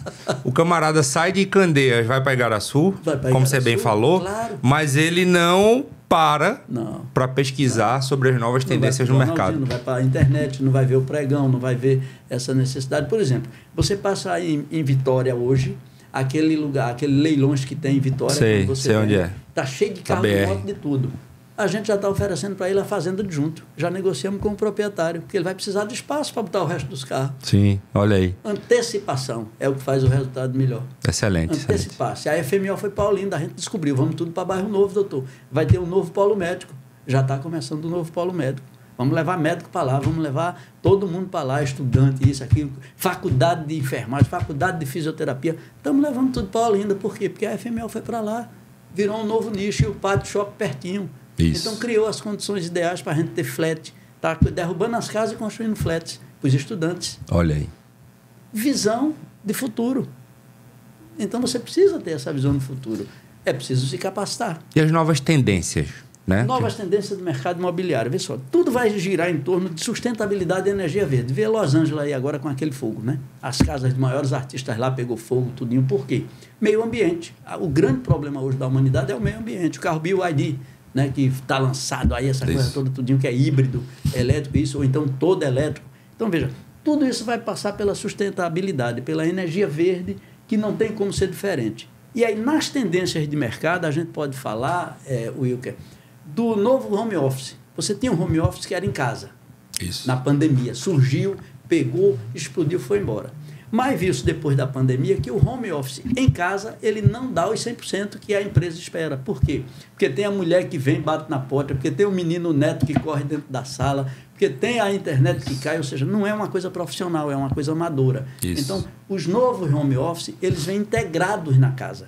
[SPEAKER 1] O camarada sai de Candeias, vai para Igaraçu, como você bem falou,
[SPEAKER 2] claro.
[SPEAKER 1] Mas ele não para pesquisar sobre as novas tendências no mercado.
[SPEAKER 2] Não vai para a internet, não vai ver o pregão, não vai ver essa necessidade. Por exemplo, você passa em Vitória hoje, aquele lugar, aquele leilões que tem em Vitória.
[SPEAKER 1] Sei onde é.
[SPEAKER 2] Está cheio de carro, de moto, de tudo. A gente já está oferecendo para ele a fazenda de junto. Já negociamos com o proprietário, porque ele vai precisar de espaço para botar o resto dos carros.
[SPEAKER 1] Sim, olha aí.
[SPEAKER 2] Antecipação é o que faz o resultado melhor.
[SPEAKER 1] Excelente.
[SPEAKER 2] Antecipar. Se a FMO foi para Olinda, a gente descobriu, vamos tudo para Bairro Novo, doutor. Vai ter um novo polo médico. Já está começando o novo polo médico. Vamos levar médico para lá, vamos levar todo mundo para lá, estudante, isso, aquilo, faculdade de enfermagem, faculdade de fisioterapia. Estamos levando tudo para Olinda. Por quê? Porque a FMO foi para lá, virou um novo nicho e o Pátio Shop pertinho.
[SPEAKER 1] Isso.
[SPEAKER 2] Então criou as condições ideais para a gente ter flat. Está derrubando as casas e construindo flats para os estudantes.
[SPEAKER 1] Olha aí.
[SPEAKER 2] Visão de futuro. Então você precisa ter essa visão de futuro. É preciso se capacitar.
[SPEAKER 1] E as novas tendências? Né?
[SPEAKER 2] Novas tendências do mercado imobiliário. Vê só, tudo vai girar em torno de sustentabilidade e energia verde. Vê Los Angeles aí agora com aquele fogo, né? As casas de maiores artistas lá pegou fogo, tudinho. Por quê? Meio ambiente. O grande problema hoje da humanidade é o meio ambiente. O carro BYD, né, que está lançado aí, essa coisa toda, tudinho, que é híbrido, elétrico, isso, ou então todo elétrico. Então, veja, tudo isso vai passar pela sustentabilidade, pela energia verde, que não tem como ser diferente. E aí, nas tendências de mercado, a gente pode falar, Wilker, do novo home office. Você tinha um home office que era em casa.
[SPEAKER 1] Isso.
[SPEAKER 2] Na pandemia. Surgiu, pegou, explodiu, foi embora. Mas viu-se depois da pandemia que o home office em casa, ele não dá os 100% que a empresa espera. Por quê? Porque tem a mulher que vem, bate na porta, porque tem o menino, o neto que corre dentro da sala, porque tem a internet que cai, ou seja, não é uma coisa profissional, é uma coisa amadora.
[SPEAKER 1] Isso.
[SPEAKER 2] Então, os novos home office, eles vêm integrados na casa.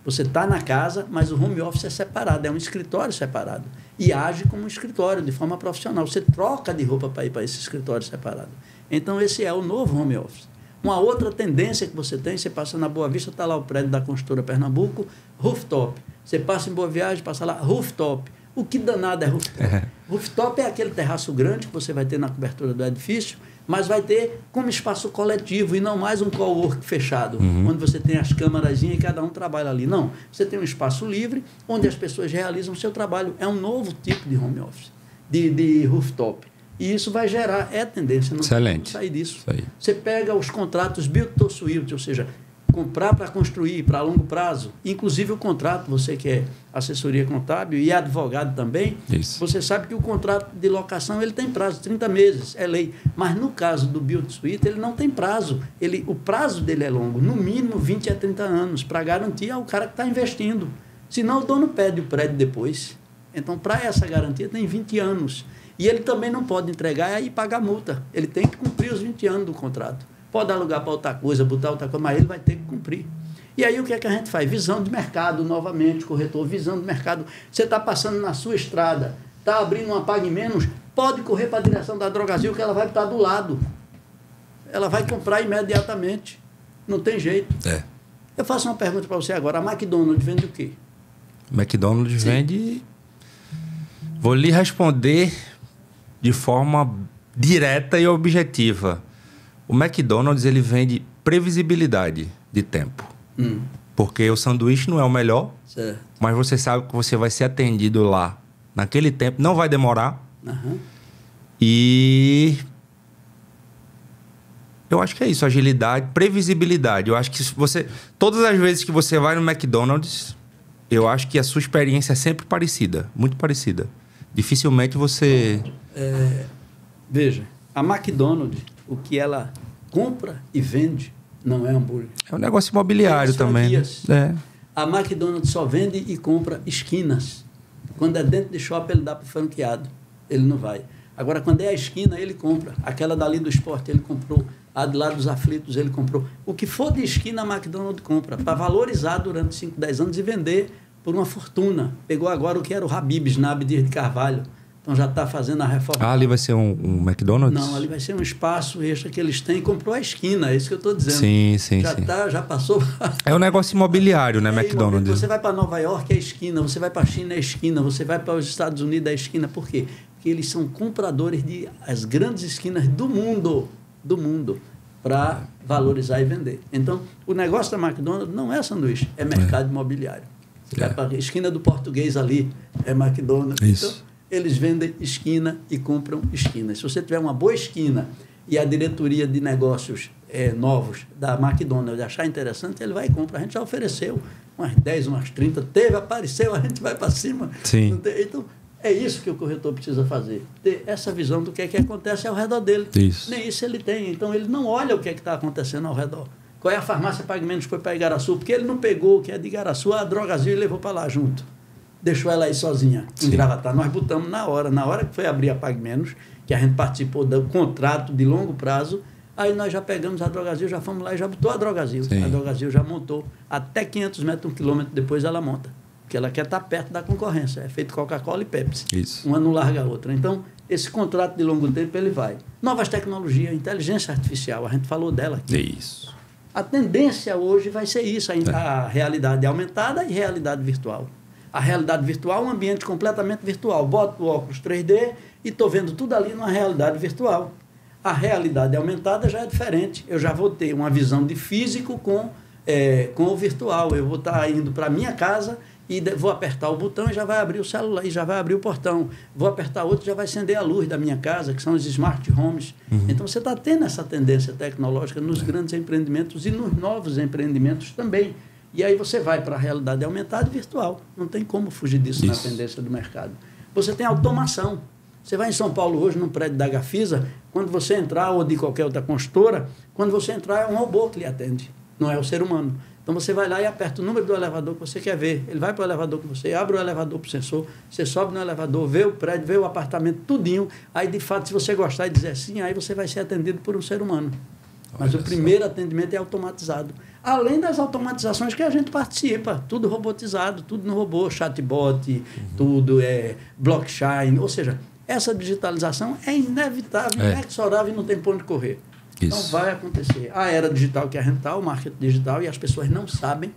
[SPEAKER 2] Você está na casa, mas o home office é separado, é um escritório separado. E age como um escritório, de forma profissional. Você troca de roupa para ir para esse escritório separado. Então, esse é o novo home office. Uma outra tendência que você tem, você passa na Boa Vista, está lá o prédio da Construtora Pernambuco, rooftop. Você passa em Boa Viagem, passa lá, rooftop. O que danado é rooftop? Rooftop é aquele terraço grande que você vai ter na cobertura do edifício, mas vai ter como espaço coletivo e não mais um cowork fechado, onde você tem as câmarazinhas e cada um trabalha ali. Não, você tem um espaço livre onde as pessoas realizam o seu trabalho. É um novo tipo de home office, de rooftop. E isso vai gerar, é tendência, não tem sair disso. Você pega os contratos build to suit, ou seja, comprar para construir, para longo prazo. Inclusive o contrato, você que é assessoria contábil e advogado também, você sabe que o contrato de locação ele tem prazo, 30 meses, é lei. Mas no caso do build suite, ele não tem prazo. O prazo dele é longo, no mínimo 20 a 30 anos, para garantir ao cara que está investindo. Senão o dono pede o prédio depois. Então, para essa garantia, tem 20 anos. E ele também não pode entregar e pagar multa. Ele tem que cumprir os 20 anos do contrato. Pode alugar para outra coisa, botar outra coisa, mas ele vai ter que cumprir. E aí o que é que a gente faz? Visão de mercado, novamente, corretor, visão de mercado. Você está passando na sua estrada, está abrindo uma Pague Menos, pode correr para a direção da Drogazil, que ela vai estar do lado. Ela vai comprar imediatamente. Não tem jeito. Eu faço uma pergunta para você agora. A McDonald's vende o quê?
[SPEAKER 1] McDonald's vende... Vou lhe responder de forma direta e objetiva. O McDonald's ele vende previsibilidade de tempo. Porque o sanduíche não é o melhor, mas você sabe que você vai ser atendido lá naquele tempo, não vai demorar. E eu acho que é isso, agilidade, previsibilidade. Eu acho que você, todas as vezes que você vai no McDonald's, eu acho que a sua experiência é sempre parecida, muito parecida. Dificilmente você...
[SPEAKER 2] Veja, a McDonald's, o que ela compra e vende não é hambúrguer.
[SPEAKER 1] É um negócio imobiliário também.
[SPEAKER 2] A McDonald's só vende e compra esquinas. Quando é dentro de shopping, ele dá para o franqueado. Ele não vai. Agora, quando é a esquina, ele compra. Aquela dali do esporte, ele comprou. A de lá dos aflitos, ele comprou. O que for de esquina, a McDonald's compra. Para valorizar durante 5, 10 anos e vender por uma fortuna. Pegou agora o que era o Habib's, na Abdias de Carvalho. Então já está fazendo a reforma.
[SPEAKER 1] Ali vai ser um McDonald's?
[SPEAKER 2] Não, ali vai ser um espaço extra que eles têm. Comprou a esquina, é isso que eu estou dizendo.
[SPEAKER 1] Sim.
[SPEAKER 2] Já passou.
[SPEAKER 1] É um negócio imobiliário, né, McDonald's?
[SPEAKER 2] Você vai para Nova York, é a esquina. Você vai para a China, é a esquina. Você vai para os Estados Unidos, é a esquina. Por quê? Porque eles são compradores de as grandes esquinas do mundo, para valorizar e vender. Então, o negócio da McDonald's não é sanduíche, é mercado imobiliário. Você vai para a esquina do Português ali, é McDonald's.
[SPEAKER 1] Isso.
[SPEAKER 2] Então, eles vendem esquina e compram esquinas. Se você tiver uma boa esquina e a diretoria de negócios novos da McDonald's achar interessante, ele vai e compra. A gente já ofereceu umas 10, umas 30, apareceu, a gente vai para cima. Então, é isso que o corretor precisa fazer. Ter essa visão do que é que acontece ao redor dele. Nem isso ele tem. Então, ele não olha o que é que está acontecendo ao redor. Qual é a farmácia Pague Menos foi para Igaraçu? Porque ele não pegou o que é de Igaraçu, a Drogazil, e levou para lá junto. Deixou ela aí sozinha, em Gravatar. Nós botamos na hora que foi abrir a Pague Menos, que a gente participou do contrato de longo prazo, aí nós já pegamos a Drogazil, já fomos lá e já botou a Drogazil. A Drogazil já montou. Até 500 metros, 1 quilômetro depois ela monta. Porque ela quer estar perto da concorrência. É feito Coca-Cola e Pepsi. Uma não larga a outra. Então, esse contrato de longo tempo, ele vai. Novas tecnologias, inteligência artificial, a gente falou dela aqui. A tendência hoje vai ser isso, a realidade aumentada e realidade virtual. A realidade virtual é um ambiente completamente virtual. Boto o óculos 3D e estou vendo tudo ali numa realidade virtual. A realidade aumentada já é diferente. Eu já vou ter uma visão de físico com o virtual. Eu vou estar indo para a minha casa e vou apertar o botão e já vai abrir o celular, e já vai abrir o portão. Vou apertar outro e já vai acender a luz da minha casa, que são os smart homes. Então, você está tendo essa tendência tecnológica nos grandes empreendimentos e nos novos empreendimentos também. E aí você vai para a realidade aumentada e virtual. Não tem como fugir disso na tendência do mercado. Você tem automação. Você vai em São Paulo hoje, num prédio da Gafisa, quando você entrar, ou de qualquer outra construtora, quando você entrar, é um robô que lhe atende, não é o ser humano. Então você vai lá e aperta o número do elevador que você quer ver. Ele vai para o elevador com você, abre o elevador para o sensor, você sobe no elevador, vê o prédio, vê o apartamento, tudinho. Aí, de fato, se você gostar e dizer sim, aí você vai ser atendido por um ser humano. Mas o primeiro atendimento é automatizado. Além das automatizações que a gente participa, tudo robotizado, tudo no robô, chatbot, tudo é blockchain. Ou seja, essa digitalização é inevitável, inexorável e não tem ponto de correr. Então vai acontecer. A era digital que a gente está, o marketing digital, e as pessoas não sabem.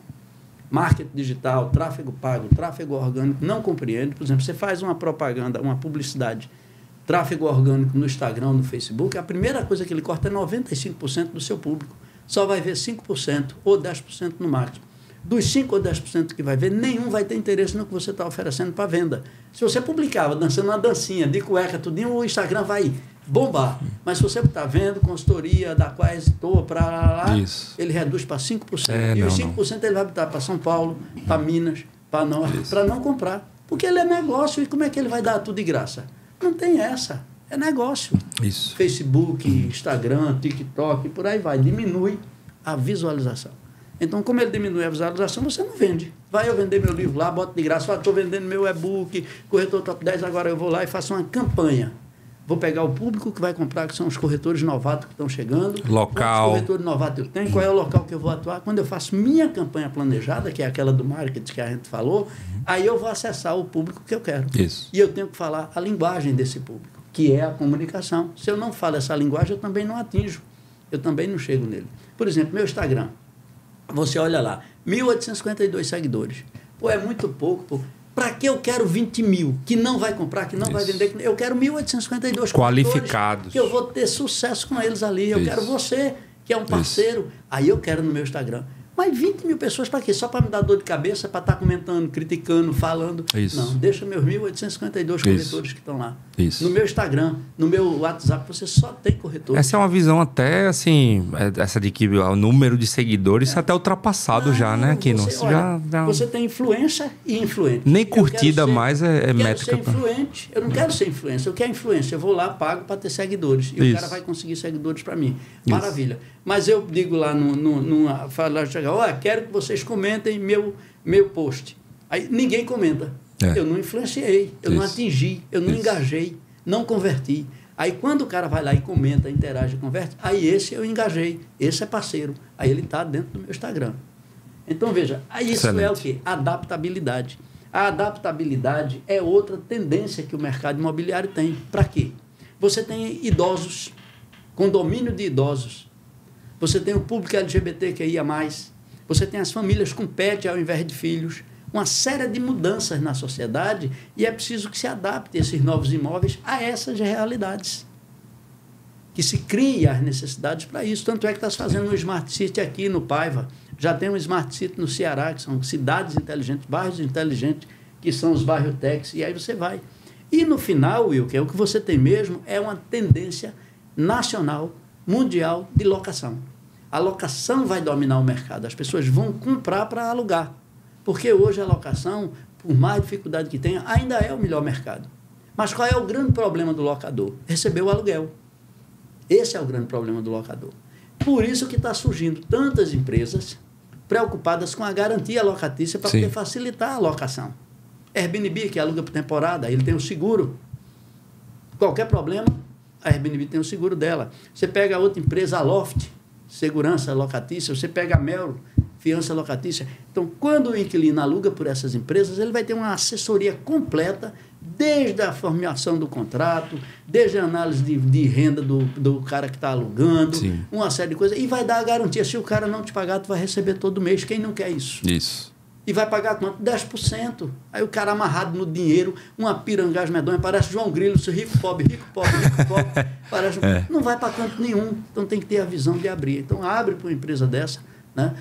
[SPEAKER 2] marketing digital, tráfego pago, tráfego orgânico, não compreende. Por exemplo, você faz uma propaganda, uma publicidade, tráfego orgânico no Instagram, no Facebook, a primeira coisa que ele corta é 95% do seu público. Só vai ver 5% ou 10% no máximo. Dos 5% ou 10% que vai ver, nenhum vai ter interesse no que você está oferecendo para venda. Se você publicava dançando uma dancinha de cueca, tudinho, o Instagram vai bombar. Mas se você está vendo consultoria da quais estou para lá, ele reduz para 5%. E os 5% ele vai botar para São Paulo, para Minas, para Norte, para não comprar. Porque ele é negócio e como é que ele vai dar tudo de graça? Não tem essa. É negócio.
[SPEAKER 1] Isso.
[SPEAKER 2] Facebook, Instagram, TikTok, por aí vai. Diminui a visualização. Então, como ele diminui a visualização, você não vende. Vai eu vender meu livro lá, boto de graça, estou vendendo meu e-book, corretor top 10, agora eu vou lá e faço uma campanha. Vou pegar o público que vai comprar, que são os corretores novatos que estão chegando.
[SPEAKER 1] Local.
[SPEAKER 2] Quantos corretores novatos eu tenho? Qual é o local que eu vou atuar? Quando eu faço minha campanha planejada, que é aquela do marketing que a gente falou, aí eu vou acessar o público que eu quero.
[SPEAKER 1] Isso.
[SPEAKER 2] E eu tenho que falar a linguagem desse público, que é a comunicação. Se eu não falo essa linguagem, eu também não atinjo. Eu também não chego nele. Por exemplo, meu Instagram. Você olha lá, 1.852 seguidores. Pô, é muito pouco, pô. Para que eu quero 20 mil que não vai comprar, que não vai vender? Eu quero 1.852
[SPEAKER 1] qualificados.
[SPEAKER 2] Que eu vou ter sucesso com eles ali. Eu quero você, que é um parceiro. Aí eu quero no meu Instagram. Mas 20 mil pessoas para quê? Só para me dar dor de cabeça, para estar comentando, criticando, falando? Não, deixa meus 1.852 corretores que estão lá. No meu Instagram, no meu WhatsApp, você só tem corretores.
[SPEAKER 1] Essa é uma visão até, assim, essa de que o número de seguidores está até ultrapassado já, né, Quino?
[SPEAKER 2] Você tem influência e influente.
[SPEAKER 1] Nem curtida mais é métrica.
[SPEAKER 2] Eu quero ser influente. Eu não quero ser influência. Eu quero influência. Eu vou lá, pago para ter seguidores. E o cara vai conseguir seguidores para mim. Maravilha. Mas eu digo lá quero que vocês comentem meu post. Aí ninguém comenta. Eu não influenciei, eu não atingi, eu não engajei, não converti. Aí quando o cara vai lá e comenta, interage, converte, aí esse eu engajei, esse é parceiro. Aí ele está dentro do meu Instagram. Então veja, aí isso é o quê? Adaptabilidade. A adaptabilidade é outra tendência que o mercado imobiliário tem. Para quê? Você tem idosos, condomínio de idosos. Você tem o público LGBTQIA+, você tem as famílias com pet ao invés de filhos, uma série de mudanças na sociedade e é preciso que se adapte esses novos imóveis a essas realidades. Que se crie as necessidades para isso. Tanto é que está se fazendo um Smart City aqui no Paiva, já tem um Smart City no Ceará, que são cidades inteligentes, bairros inteligentes, que são os bairros techs, e aí você vai. E no final, Wilker, o que você tem mesmo é uma tendência nacional, mundial de locação. A locação vai dominar o mercado. As pessoas vão comprar para alugar. Porque hoje a locação, por mais dificuldade que tenha, ainda é o melhor mercado. Mas qual é o grande problema do locador? Receber o aluguel. Esse é o grande problema do locador. Por isso que está surgindo tantas empresas preocupadas com a garantia locatícia para poder facilitar a locação. Airbnb, que aluga por temporada, ele tem o seguro. Qualquer problema, a Airbnb tem o seguro dela. Você pega outra empresa, a Loft, segurança locatícia, você pega a Melro, fiança locatícia. Então, quando o inquilino aluga por essas empresas, ele vai ter uma assessoria completa, desde a formação do contrato, desde a análise de renda do cara que está alugando, uma série de coisas, e vai dar a garantia. Se o cara não te pagar, tu vai receber todo mês. Quem não quer isso?
[SPEAKER 1] Isso.
[SPEAKER 2] E vai pagar quanto? 10%. Aí o cara amarrado no dinheiro, uma pirangagem medonha, parece João Grilo, rico, pobre, rico, pobre, rico, pobre. Parece... Não vai para canto nenhum. Então tem que ter a visão de abrir. Então abre para uma empresa dessa, né?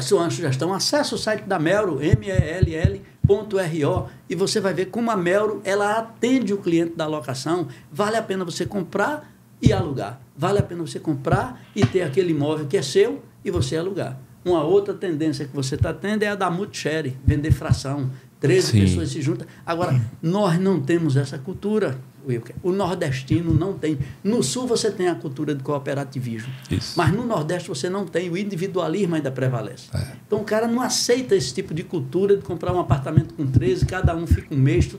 [SPEAKER 2] Sua sugestão, acesse o site da Melro, mell.ro, e você vai ver como a Melro ela atende o cliente da locação. Vale a pena você comprar e alugar. Vale a pena você comprar e ter aquele imóvel que é seu e você alugar. Uma outra tendência que você está tendo é a da multishare, vender fração. 13 pessoas se juntam. Agora, nós não temos essa cultura, Wilker. O nordestino não tem. No sul você tem a cultura de cooperativismo. Isso. Mas no nordeste você não tem. O individualismo ainda prevalece. Então o cara não aceita esse tipo de cultura de comprar um apartamento com 13, cada um fica um mês.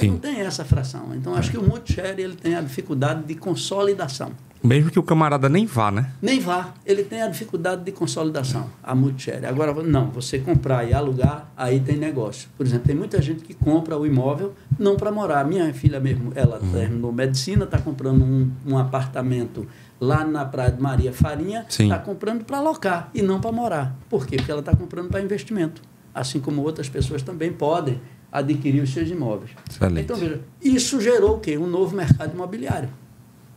[SPEAKER 2] Não tem essa fração. Então acho que o multishare ele tem a dificuldade de consolidação.
[SPEAKER 1] Mesmo que o camarada nem vá, né?
[SPEAKER 2] Nem vá. Ele tem a dificuldade de consolidação, a multishare. Agora, não, você comprar e alugar, aí tem negócio. Por exemplo, tem muita gente que compra o imóvel não para morar. Minha filha mesmo, ela terminou medicina, está comprando um apartamento lá na Praia de Maria Farinha, está comprando para alocar e não para morar. Por quê? Porque ela está comprando para investimento. Assim como outras pessoas também podem adquirir os seus imóveis.
[SPEAKER 1] Excelente.
[SPEAKER 2] Então, veja, isso gerou o quê? Um novo mercado imobiliário.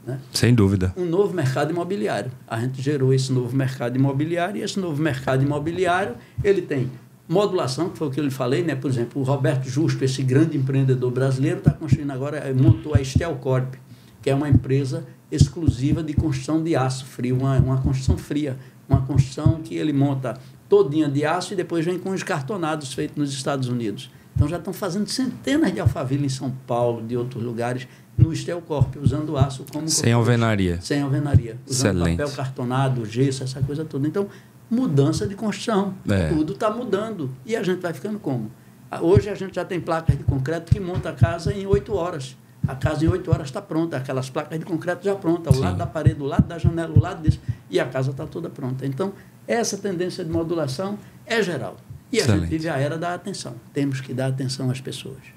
[SPEAKER 2] Né?
[SPEAKER 1] Sem dúvida.
[SPEAKER 2] Um novo mercado imobiliário. A gente gerou esse novo mercado imobiliário e esse novo mercado imobiliário, ele tem modulação, que foi o que eu lhe falei, né? Por exemplo, o Roberto Justo, esse grande empreendedor brasileiro, está construindo agora, montou a Stelcorp, que é uma empresa exclusiva de construção de aço frio, uma construção fria, uma construção que ele monta todinha de aço e depois vem com os cartonados feitos nos Estados Unidos. Então já estão fazendo centenas de Alphaville em São Paulo, de outros lugares, no Stelcorp, usando aço como...
[SPEAKER 1] Sem alvenaria.
[SPEAKER 2] Sem alvenaria. Usando
[SPEAKER 1] Excelente.
[SPEAKER 2] papel cartonado, gesso, essa coisa toda. Então, mudança de construção. Tudo está mudando. E a gente vai ficando como? Hoje a gente já tem placas de concreto que monta a casa em 8 horas. A casa em 8 horas está pronta. Aquelas placas de concreto já prontas. O lado da parede, o lado da janela, o lado disso. E a casa está toda pronta. Então, essa tendência de modulação é geral. E a gente vive a era da atenção. Temos que dar atenção às pessoas.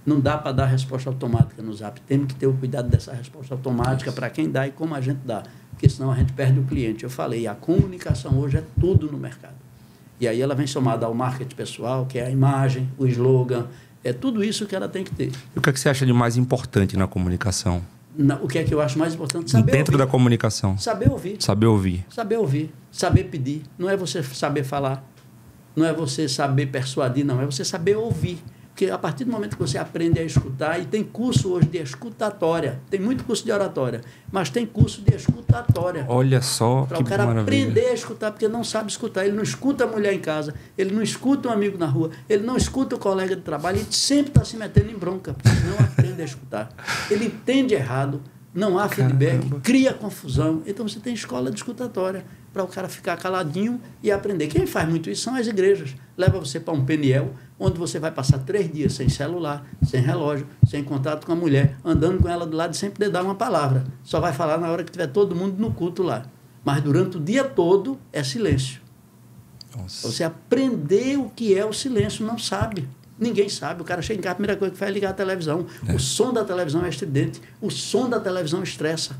[SPEAKER 2] Não dá para dar resposta automática no Zap. Temos que ter o cuidado dessa resposta automática para quem dá e como a gente dá. Porque senão a gente perde o cliente. Eu falei, a comunicação hoje é tudo no mercado. E aí ela vem somada ao marketing pessoal, que é a imagem, o slogan, é tudo isso que ela tem que ter.
[SPEAKER 1] E o que é que você acha de mais importante na comunicação?
[SPEAKER 2] O que é que eu acho mais importante? Saber
[SPEAKER 1] Dentro
[SPEAKER 2] ouvir.
[SPEAKER 1] da comunicação.
[SPEAKER 2] Saber ouvir.
[SPEAKER 1] Saber ouvir.
[SPEAKER 2] Saber ouvir. Saber pedir. Não é você saber falar. Não é você saber persuadir, não. É você saber ouvir. Porque a partir do momento que você aprende a escutar, e tem curso hoje de escutatória, tem muito curso de oratória, mas tem curso de escutatória.
[SPEAKER 1] Olha só
[SPEAKER 2] para
[SPEAKER 1] que
[SPEAKER 2] o cara
[SPEAKER 1] maravilha.
[SPEAKER 2] aprender a escutar, porque não sabe escutar. Ele não escuta a mulher em casa, ele não escuta um amigo na rua, ele não escuta o colega de trabalho, ele sempre está se metendo em bronca, porque não aprende a escutar. Ele entende errado, não há feedback, cria confusão. Então você tem escola de escutatória para o cara ficar caladinho e aprender. Quem faz muito isso são as igrejas. Leva você para um Peniel, onde você vai passar 3 dias sem celular, sem relógio, sem contato com a mulher, andando com ela do lado e sem poder dar uma palavra. Só vai falar na hora que tiver todo mundo no culto lá. Mas durante o dia todo é silêncio. Nossa. Você aprender o que é o silêncio, não sabe. Ninguém sabe. O cara chega em casa, a primeira coisa que faz é ligar a televisão. O som da televisão é estridente. O som da televisão estressa.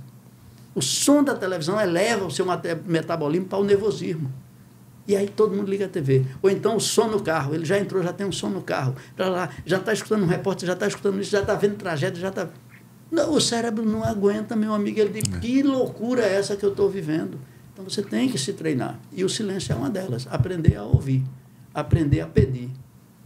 [SPEAKER 2] O som da televisão eleva o seu metabolismo para o nervosismo. E aí todo mundo liga a TV. Ou então o som no carro. Ele já entrou, já tem um som no carro. Já está escutando um repórter, já está escutando isso, já está vendo tragédia, já está... Não, o cérebro não aguenta, meu amigo. Ele diz, que loucura é essa que eu estou vivendo? Então você tem que se treinar. E o silêncio é uma delas. Aprender a ouvir. Aprender a pedir.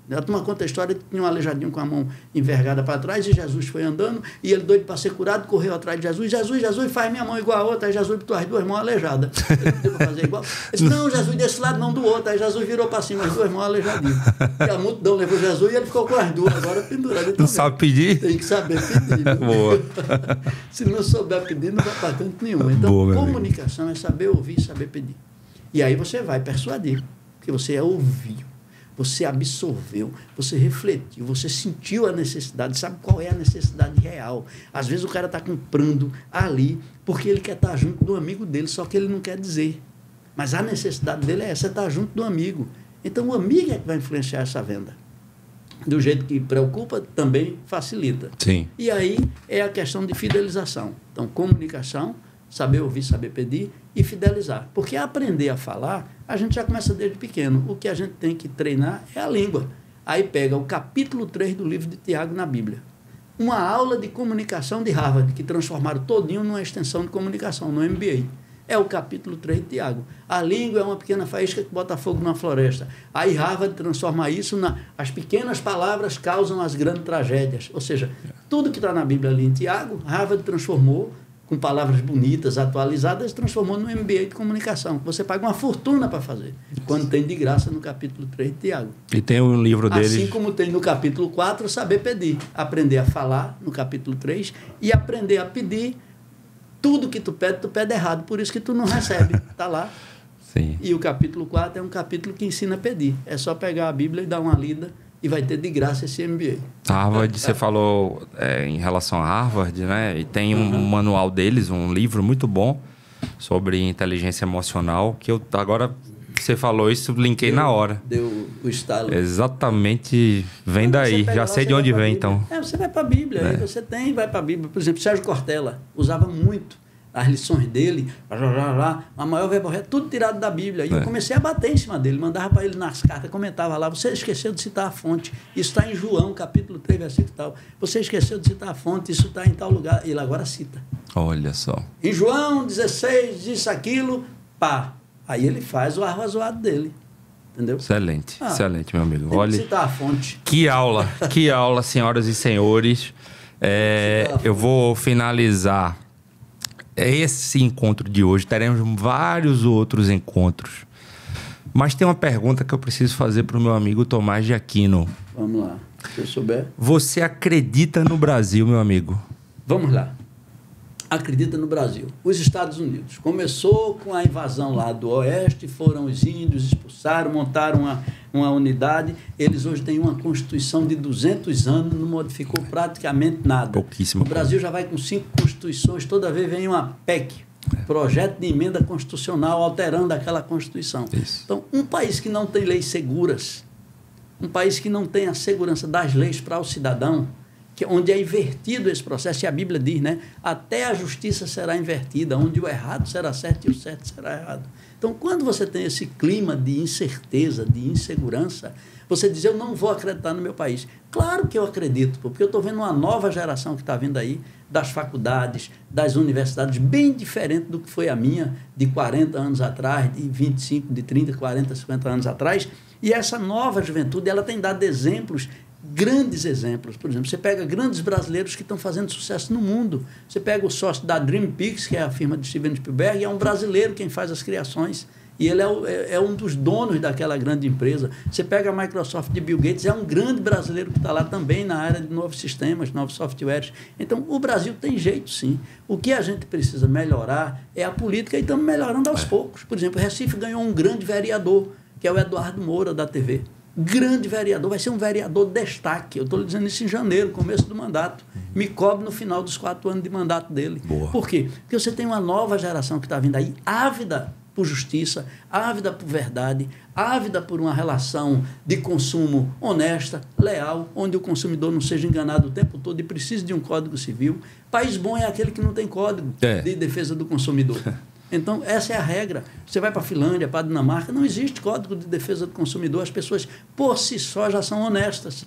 [SPEAKER 2] A turma conta a história que tinha um aleijadinho com a mão envergada para trás e Jesus foi andando e ele doido para ser curado, correu atrás de Jesus. Jesus, faz minha mão igual a outra. Aí Jesus botou as 2 mãos alejadas. Ele não teve para fazer igual. Ele disse, não, Jesus desse lado, não do outro. Aí Jesus virou para cima, as 2 mãos aleijadinhas. E a multidão levou Jesus e ele ficou com as 2 agora penduradas.
[SPEAKER 1] Não sabe pedir?
[SPEAKER 2] Tem que saber pedir. Né?
[SPEAKER 1] Boa.
[SPEAKER 2] Se não souber pedir, não vai para canto nenhum. Então, boa, comunicação é saber ouvir e saber pedir. E aí você vai persuadir, porque você ouviu. Você absorveu, você refletiu, você sentiu a necessidade, sabe qual é a necessidade real. Às vezes o cara está comprando ali porque ele quer estar junto do amigo dele, só que ele não quer dizer. Mas a necessidade dele é essa, estar junto do amigo. Então o amigo é que vai influenciar essa venda. Do jeito que preocupa, também facilita.
[SPEAKER 1] Sim.
[SPEAKER 2] E aí é a questão de fidelização. Então, comunicação, saber ouvir, saber pedir e fidelizar. Porque aprender a falar, a gente já começa desde pequeno. O que a gente tem que treinar é a língua. Aí pega o capítulo 3 do livro de Tiago na Bíblia. Uma aula de comunicação de Harvard, que transformaram todinho numa extensão de comunicação, no MBA. É o capítulo 3 de Tiago. A língua é uma pequena faísca que bota fogo na floresta. Aí Harvard transforma isso as pequenas palavras causam as grandes tragédias. Ou seja, tudo que está na Bíblia ali em Tiago, Harvard transformou com palavras bonitas, atualizadas, transformou no MBA de comunicação. Você paga uma fortuna para fazer, quando tem de graça no capítulo 3 de Tiago.
[SPEAKER 1] E tem um livro dele...
[SPEAKER 2] Assim como tem no capítulo 4, saber pedir. Aprender a falar, no capítulo 3, e aprender a pedir. Tudo que tu pede errado, por isso que tu não recebe. Está lá.
[SPEAKER 1] Sim.
[SPEAKER 2] E o capítulo 4 é um capítulo que ensina a pedir. É só pegar a Bíblia e dar uma lida e vai ter de graça esse MBA.
[SPEAKER 1] Harvard, você falou em relação a Harvard, né? E tem um manual deles, um livro muito bom sobre inteligência emocional, que eu agora... Você falou isso, linkei na hora.
[SPEAKER 2] Deu o estalo.
[SPEAKER 1] Exatamente, vem daí. Já sei de onde vem, então.
[SPEAKER 2] Você vai para a Bíblia, aí você vai para a Bíblia. Por exemplo, Sérgio Cortella usava muito as lições dele, a maior verborréia, tudo tirado da Bíblia. E eu comecei a bater em cima dele, mandava para ele nas cartas, comentava lá, você esqueceu de citar a fonte, isso está em João, capítulo 3, versículo tal. Você esqueceu de citar a fonte, isso está em tal lugar. Ele agora cita.
[SPEAKER 1] Olha só.
[SPEAKER 2] Em João 16, isso, aquilo, pá. Aí ele faz o arrazoado dele. Entendeu?
[SPEAKER 1] Excelente, excelente, meu amigo.
[SPEAKER 2] Tem que citar a fonte.
[SPEAKER 1] Que aula, senhoras e senhores. Eu vou finalizar esse encontro de hoje. Teremos vários outros encontros. Mas tem uma pergunta que eu preciso fazer para o meu amigo Tomás de Aquino.
[SPEAKER 2] Vamos lá, se eu souber.
[SPEAKER 1] Você acredita no Brasil, meu amigo?
[SPEAKER 2] Vamos lá. Acredita no Brasil. Os Estados Unidos. Começou com a invasão lá do oeste, foram os índios, expulsaram, montaram uma unidade. Eles hoje têm uma Constituição de 200 anos, não modificou praticamente nada.
[SPEAKER 1] Pouquíssimo.
[SPEAKER 2] O Brasil já vai com 5 constituições, toda vez vem uma PEC, projeto de emenda constitucional, alterando aquela Constituição.
[SPEAKER 1] Isso.
[SPEAKER 2] Então, um país que não tem leis seguras, um país que não tem a segurança das leis para o cidadão, onde é invertido esse processo, e a Bíblia diz, né? Até a justiça será invertida, onde o errado será certo e o certo será errado. Então, quando você tem esse clima de incerteza, de insegurança, você diz, eu não vou acreditar no meu país. Claro que eu acredito, porque eu estou vendo uma nova geração que está vindo aí, das faculdades, das universidades, bem diferente do que foi a minha, de 40 anos atrás, de 25, de 30, 40, 50 anos atrás. E essa nova juventude, ela tem dado exemplos, grandes exemplos. Por exemplo, você pega grandes brasileiros que estão fazendo sucesso no mundo. Você pega o sócio da Dream Pix, que é a firma de Steven Spielberg, e é um brasileiro quem faz as criações. E ele é um dos donos daquela grande empresa. Você pega a Microsoft de Bill Gates, é um grande brasileiro que está lá também na área de novos sistemas, novos softwares. Então, o Brasil tem jeito, sim. O que a gente precisa melhorar é a política, e estamos melhorando aos poucos. Por exemplo, Recife ganhou um grande vereador, que é o Eduardo Moura, da TV. Grande vereador, vai ser um vereador destaque. Eu estou lhe dizendo isso em janeiro, começo do mandato. Me cobre no final dos 4 anos de mandato dele.
[SPEAKER 1] Boa.
[SPEAKER 2] Por quê? Porque você tem uma nova geração que está vindo aí, ávida por justiça, ávida por verdade, ávida por uma relação de consumo honesta, leal, onde o consumidor não seja enganado o tempo todo e precise de um código civil. País bom é aquele que não tem código de defesa do consumidor. Então, essa é a regra. Você vai para a Finlândia, para a Dinamarca, não existe código de defesa do consumidor. As pessoas, por si só, já são honestas.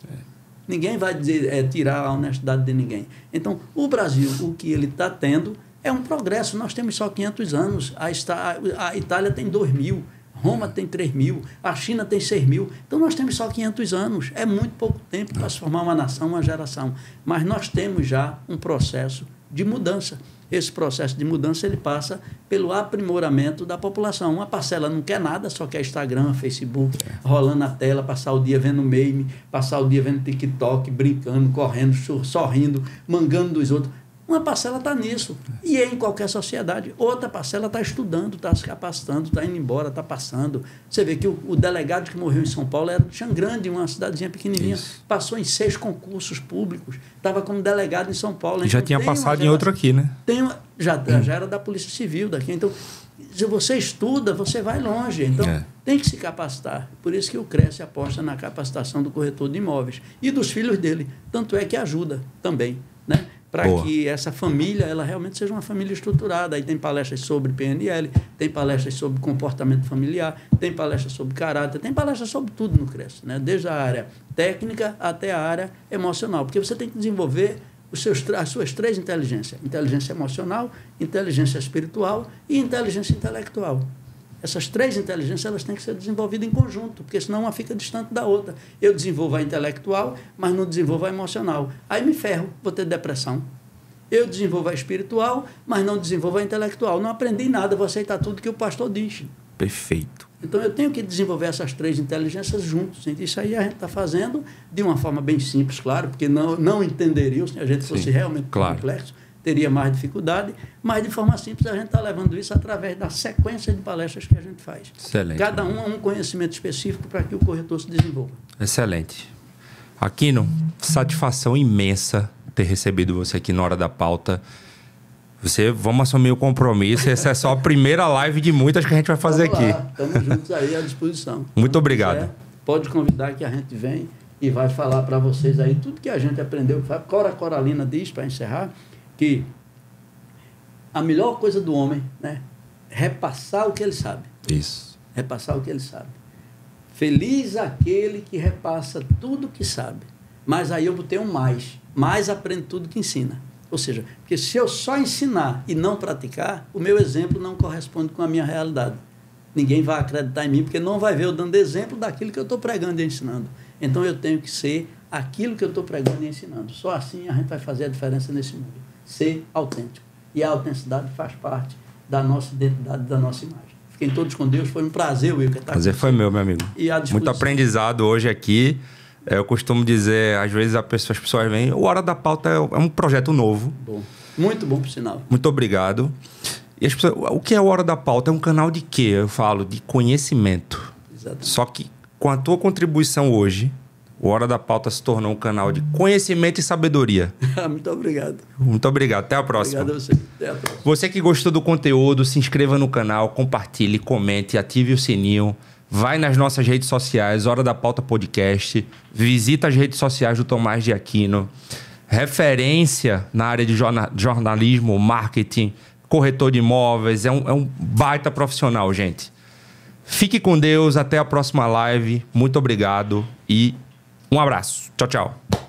[SPEAKER 2] Ninguém vai dizer, tirar a honestidade de ninguém. Então, o Brasil, o que ele está tendo é um progresso. Nós temos só 500 anos. A Itália tem 2.000, Roma tem 3.000, a China tem 6.000. Então, nós temos só 500 anos. É muito pouco tempo para se formar uma nação, uma geração. Mas nós temos já um processo de mudança. Esse processo de mudança ele passa pelo aprimoramento da população. Uma parcela não quer nada, só quer Instagram, Facebook, rolando na tela, passar o dia vendo meme, passar o dia vendo TikTok, brincando, correndo, sorrindo, mangando dos outros. Uma parcela está nisso, e é em qualquer sociedade. Outra parcela está estudando, está se capacitando, está indo embora, está passando. Você vê que o delegado que morreu em São Paulo era de Xangrande, uma cidadezinha pequenininha, passou em 6 concursos públicos, estava como delegado em São Paulo.
[SPEAKER 1] E já tinha passado em outro aqui, né?
[SPEAKER 2] Já era da Polícia Civil daqui. Então, se você estuda, você vai longe. Então, tem que se capacitar. Por isso que o Cresce aposta na capacitação do corretor de imóveis e dos filhos dele. Tanto é que ajuda também, né? Para que essa família ela realmente seja uma família estruturada. Aí tem palestras sobre PNL, tem palestras sobre comportamento familiar, tem palestras sobre caráter, tem palestras sobre tudo no Cresce, né? Desde a área técnica até a área emocional, porque você tem que desenvolver as suas 3 inteligências: inteligência emocional, inteligência espiritual e inteligência intelectual. Essas 3 inteligências elas têm que ser desenvolvidas em conjunto, porque senão uma fica distante da outra. Eu desenvolvo a intelectual, mas não desenvolvo a emocional. Aí me ferro, vou ter depressão. Eu desenvolvo a espiritual, mas não desenvolvo a intelectual. Não aprendi nada, vou aceitar tudo que o pastor diz.
[SPEAKER 1] Perfeito.
[SPEAKER 2] Então, eu tenho que desenvolver essas 3 inteligências juntos. Isso aí a gente está fazendo de uma forma bem simples, claro, porque não entenderiam se a gente fosse realmente complexo. Teria mais dificuldade, mas de forma simples a gente está levando isso através da sequência de palestras que a gente faz.
[SPEAKER 1] Excelente.
[SPEAKER 2] Cada um conhecimento específico para que o corretor se desenvolva.
[SPEAKER 1] Excelente. Aquino, satisfação imensa ter recebido você aqui na Hora da Pauta. Vamos assumir o compromisso. Essa é só a primeira live de muitas que a gente vai fazer aqui.
[SPEAKER 2] Estamos juntos aí à disposição.
[SPEAKER 1] Muito obrigado.
[SPEAKER 2] Quiser, pode convidar que a gente vem e vai falar para vocês aí tudo que a gente aprendeu. Cora Coralina diz, para encerrar, que a melhor coisa do homem, né, é repassar o que ele sabe.
[SPEAKER 1] Isso.
[SPEAKER 2] Repassar o que ele sabe. Feliz aquele que repassa tudo que sabe. Mas aí eu botei um mais. Mais aprende tudo que ensina. Ou seja, porque se eu só ensinar e não praticar, o meu exemplo não corresponde com a minha realidade. Ninguém vai acreditar em mim, porque não vai ver eu dando exemplo daquilo que eu estou pregando e ensinando. Então eu tenho que ser aquilo que eu estou pregando e ensinando. Só assim a gente vai fazer a diferença nesse mundo. Ser autêntico. E a autenticidade faz parte da nossa identidade, da nossa imagem. Fiquem todos com Deus. Foi um prazer, Wilker.
[SPEAKER 1] Prazer foi meu, meu amigo. Muito aprendizado hoje aqui. Eu costumo dizer, às vezes as pessoas vêm, o Hora da Pauta é um projeto novo.
[SPEAKER 2] Bom. Muito bom, por sinal.
[SPEAKER 1] Muito obrigado. E as pessoas, o que é o Hora da Pauta? É um canal de quê? Eu falo de conhecimento.
[SPEAKER 2] Exatamente.
[SPEAKER 1] Só que com a tua contribuição hoje, o Hora da Pauta se tornou um canal de conhecimento e sabedoria.
[SPEAKER 2] Muito obrigado.
[SPEAKER 1] Muito obrigado. Até a próxima.
[SPEAKER 2] Obrigado a você. Até a próxima. Você
[SPEAKER 1] que gostou do conteúdo, se inscreva no canal, compartilhe, comente, ative o sininho. Vai nas nossas redes sociais, Hora da Pauta Podcast. Visita as redes sociais do Tomás de Aquino. Referência na área de jornalismo, marketing, corretor de imóveis. É um baita profissional, gente. Fique com Deus. Até a próxima live. Muito obrigado e um abraço. Tchau, tchau.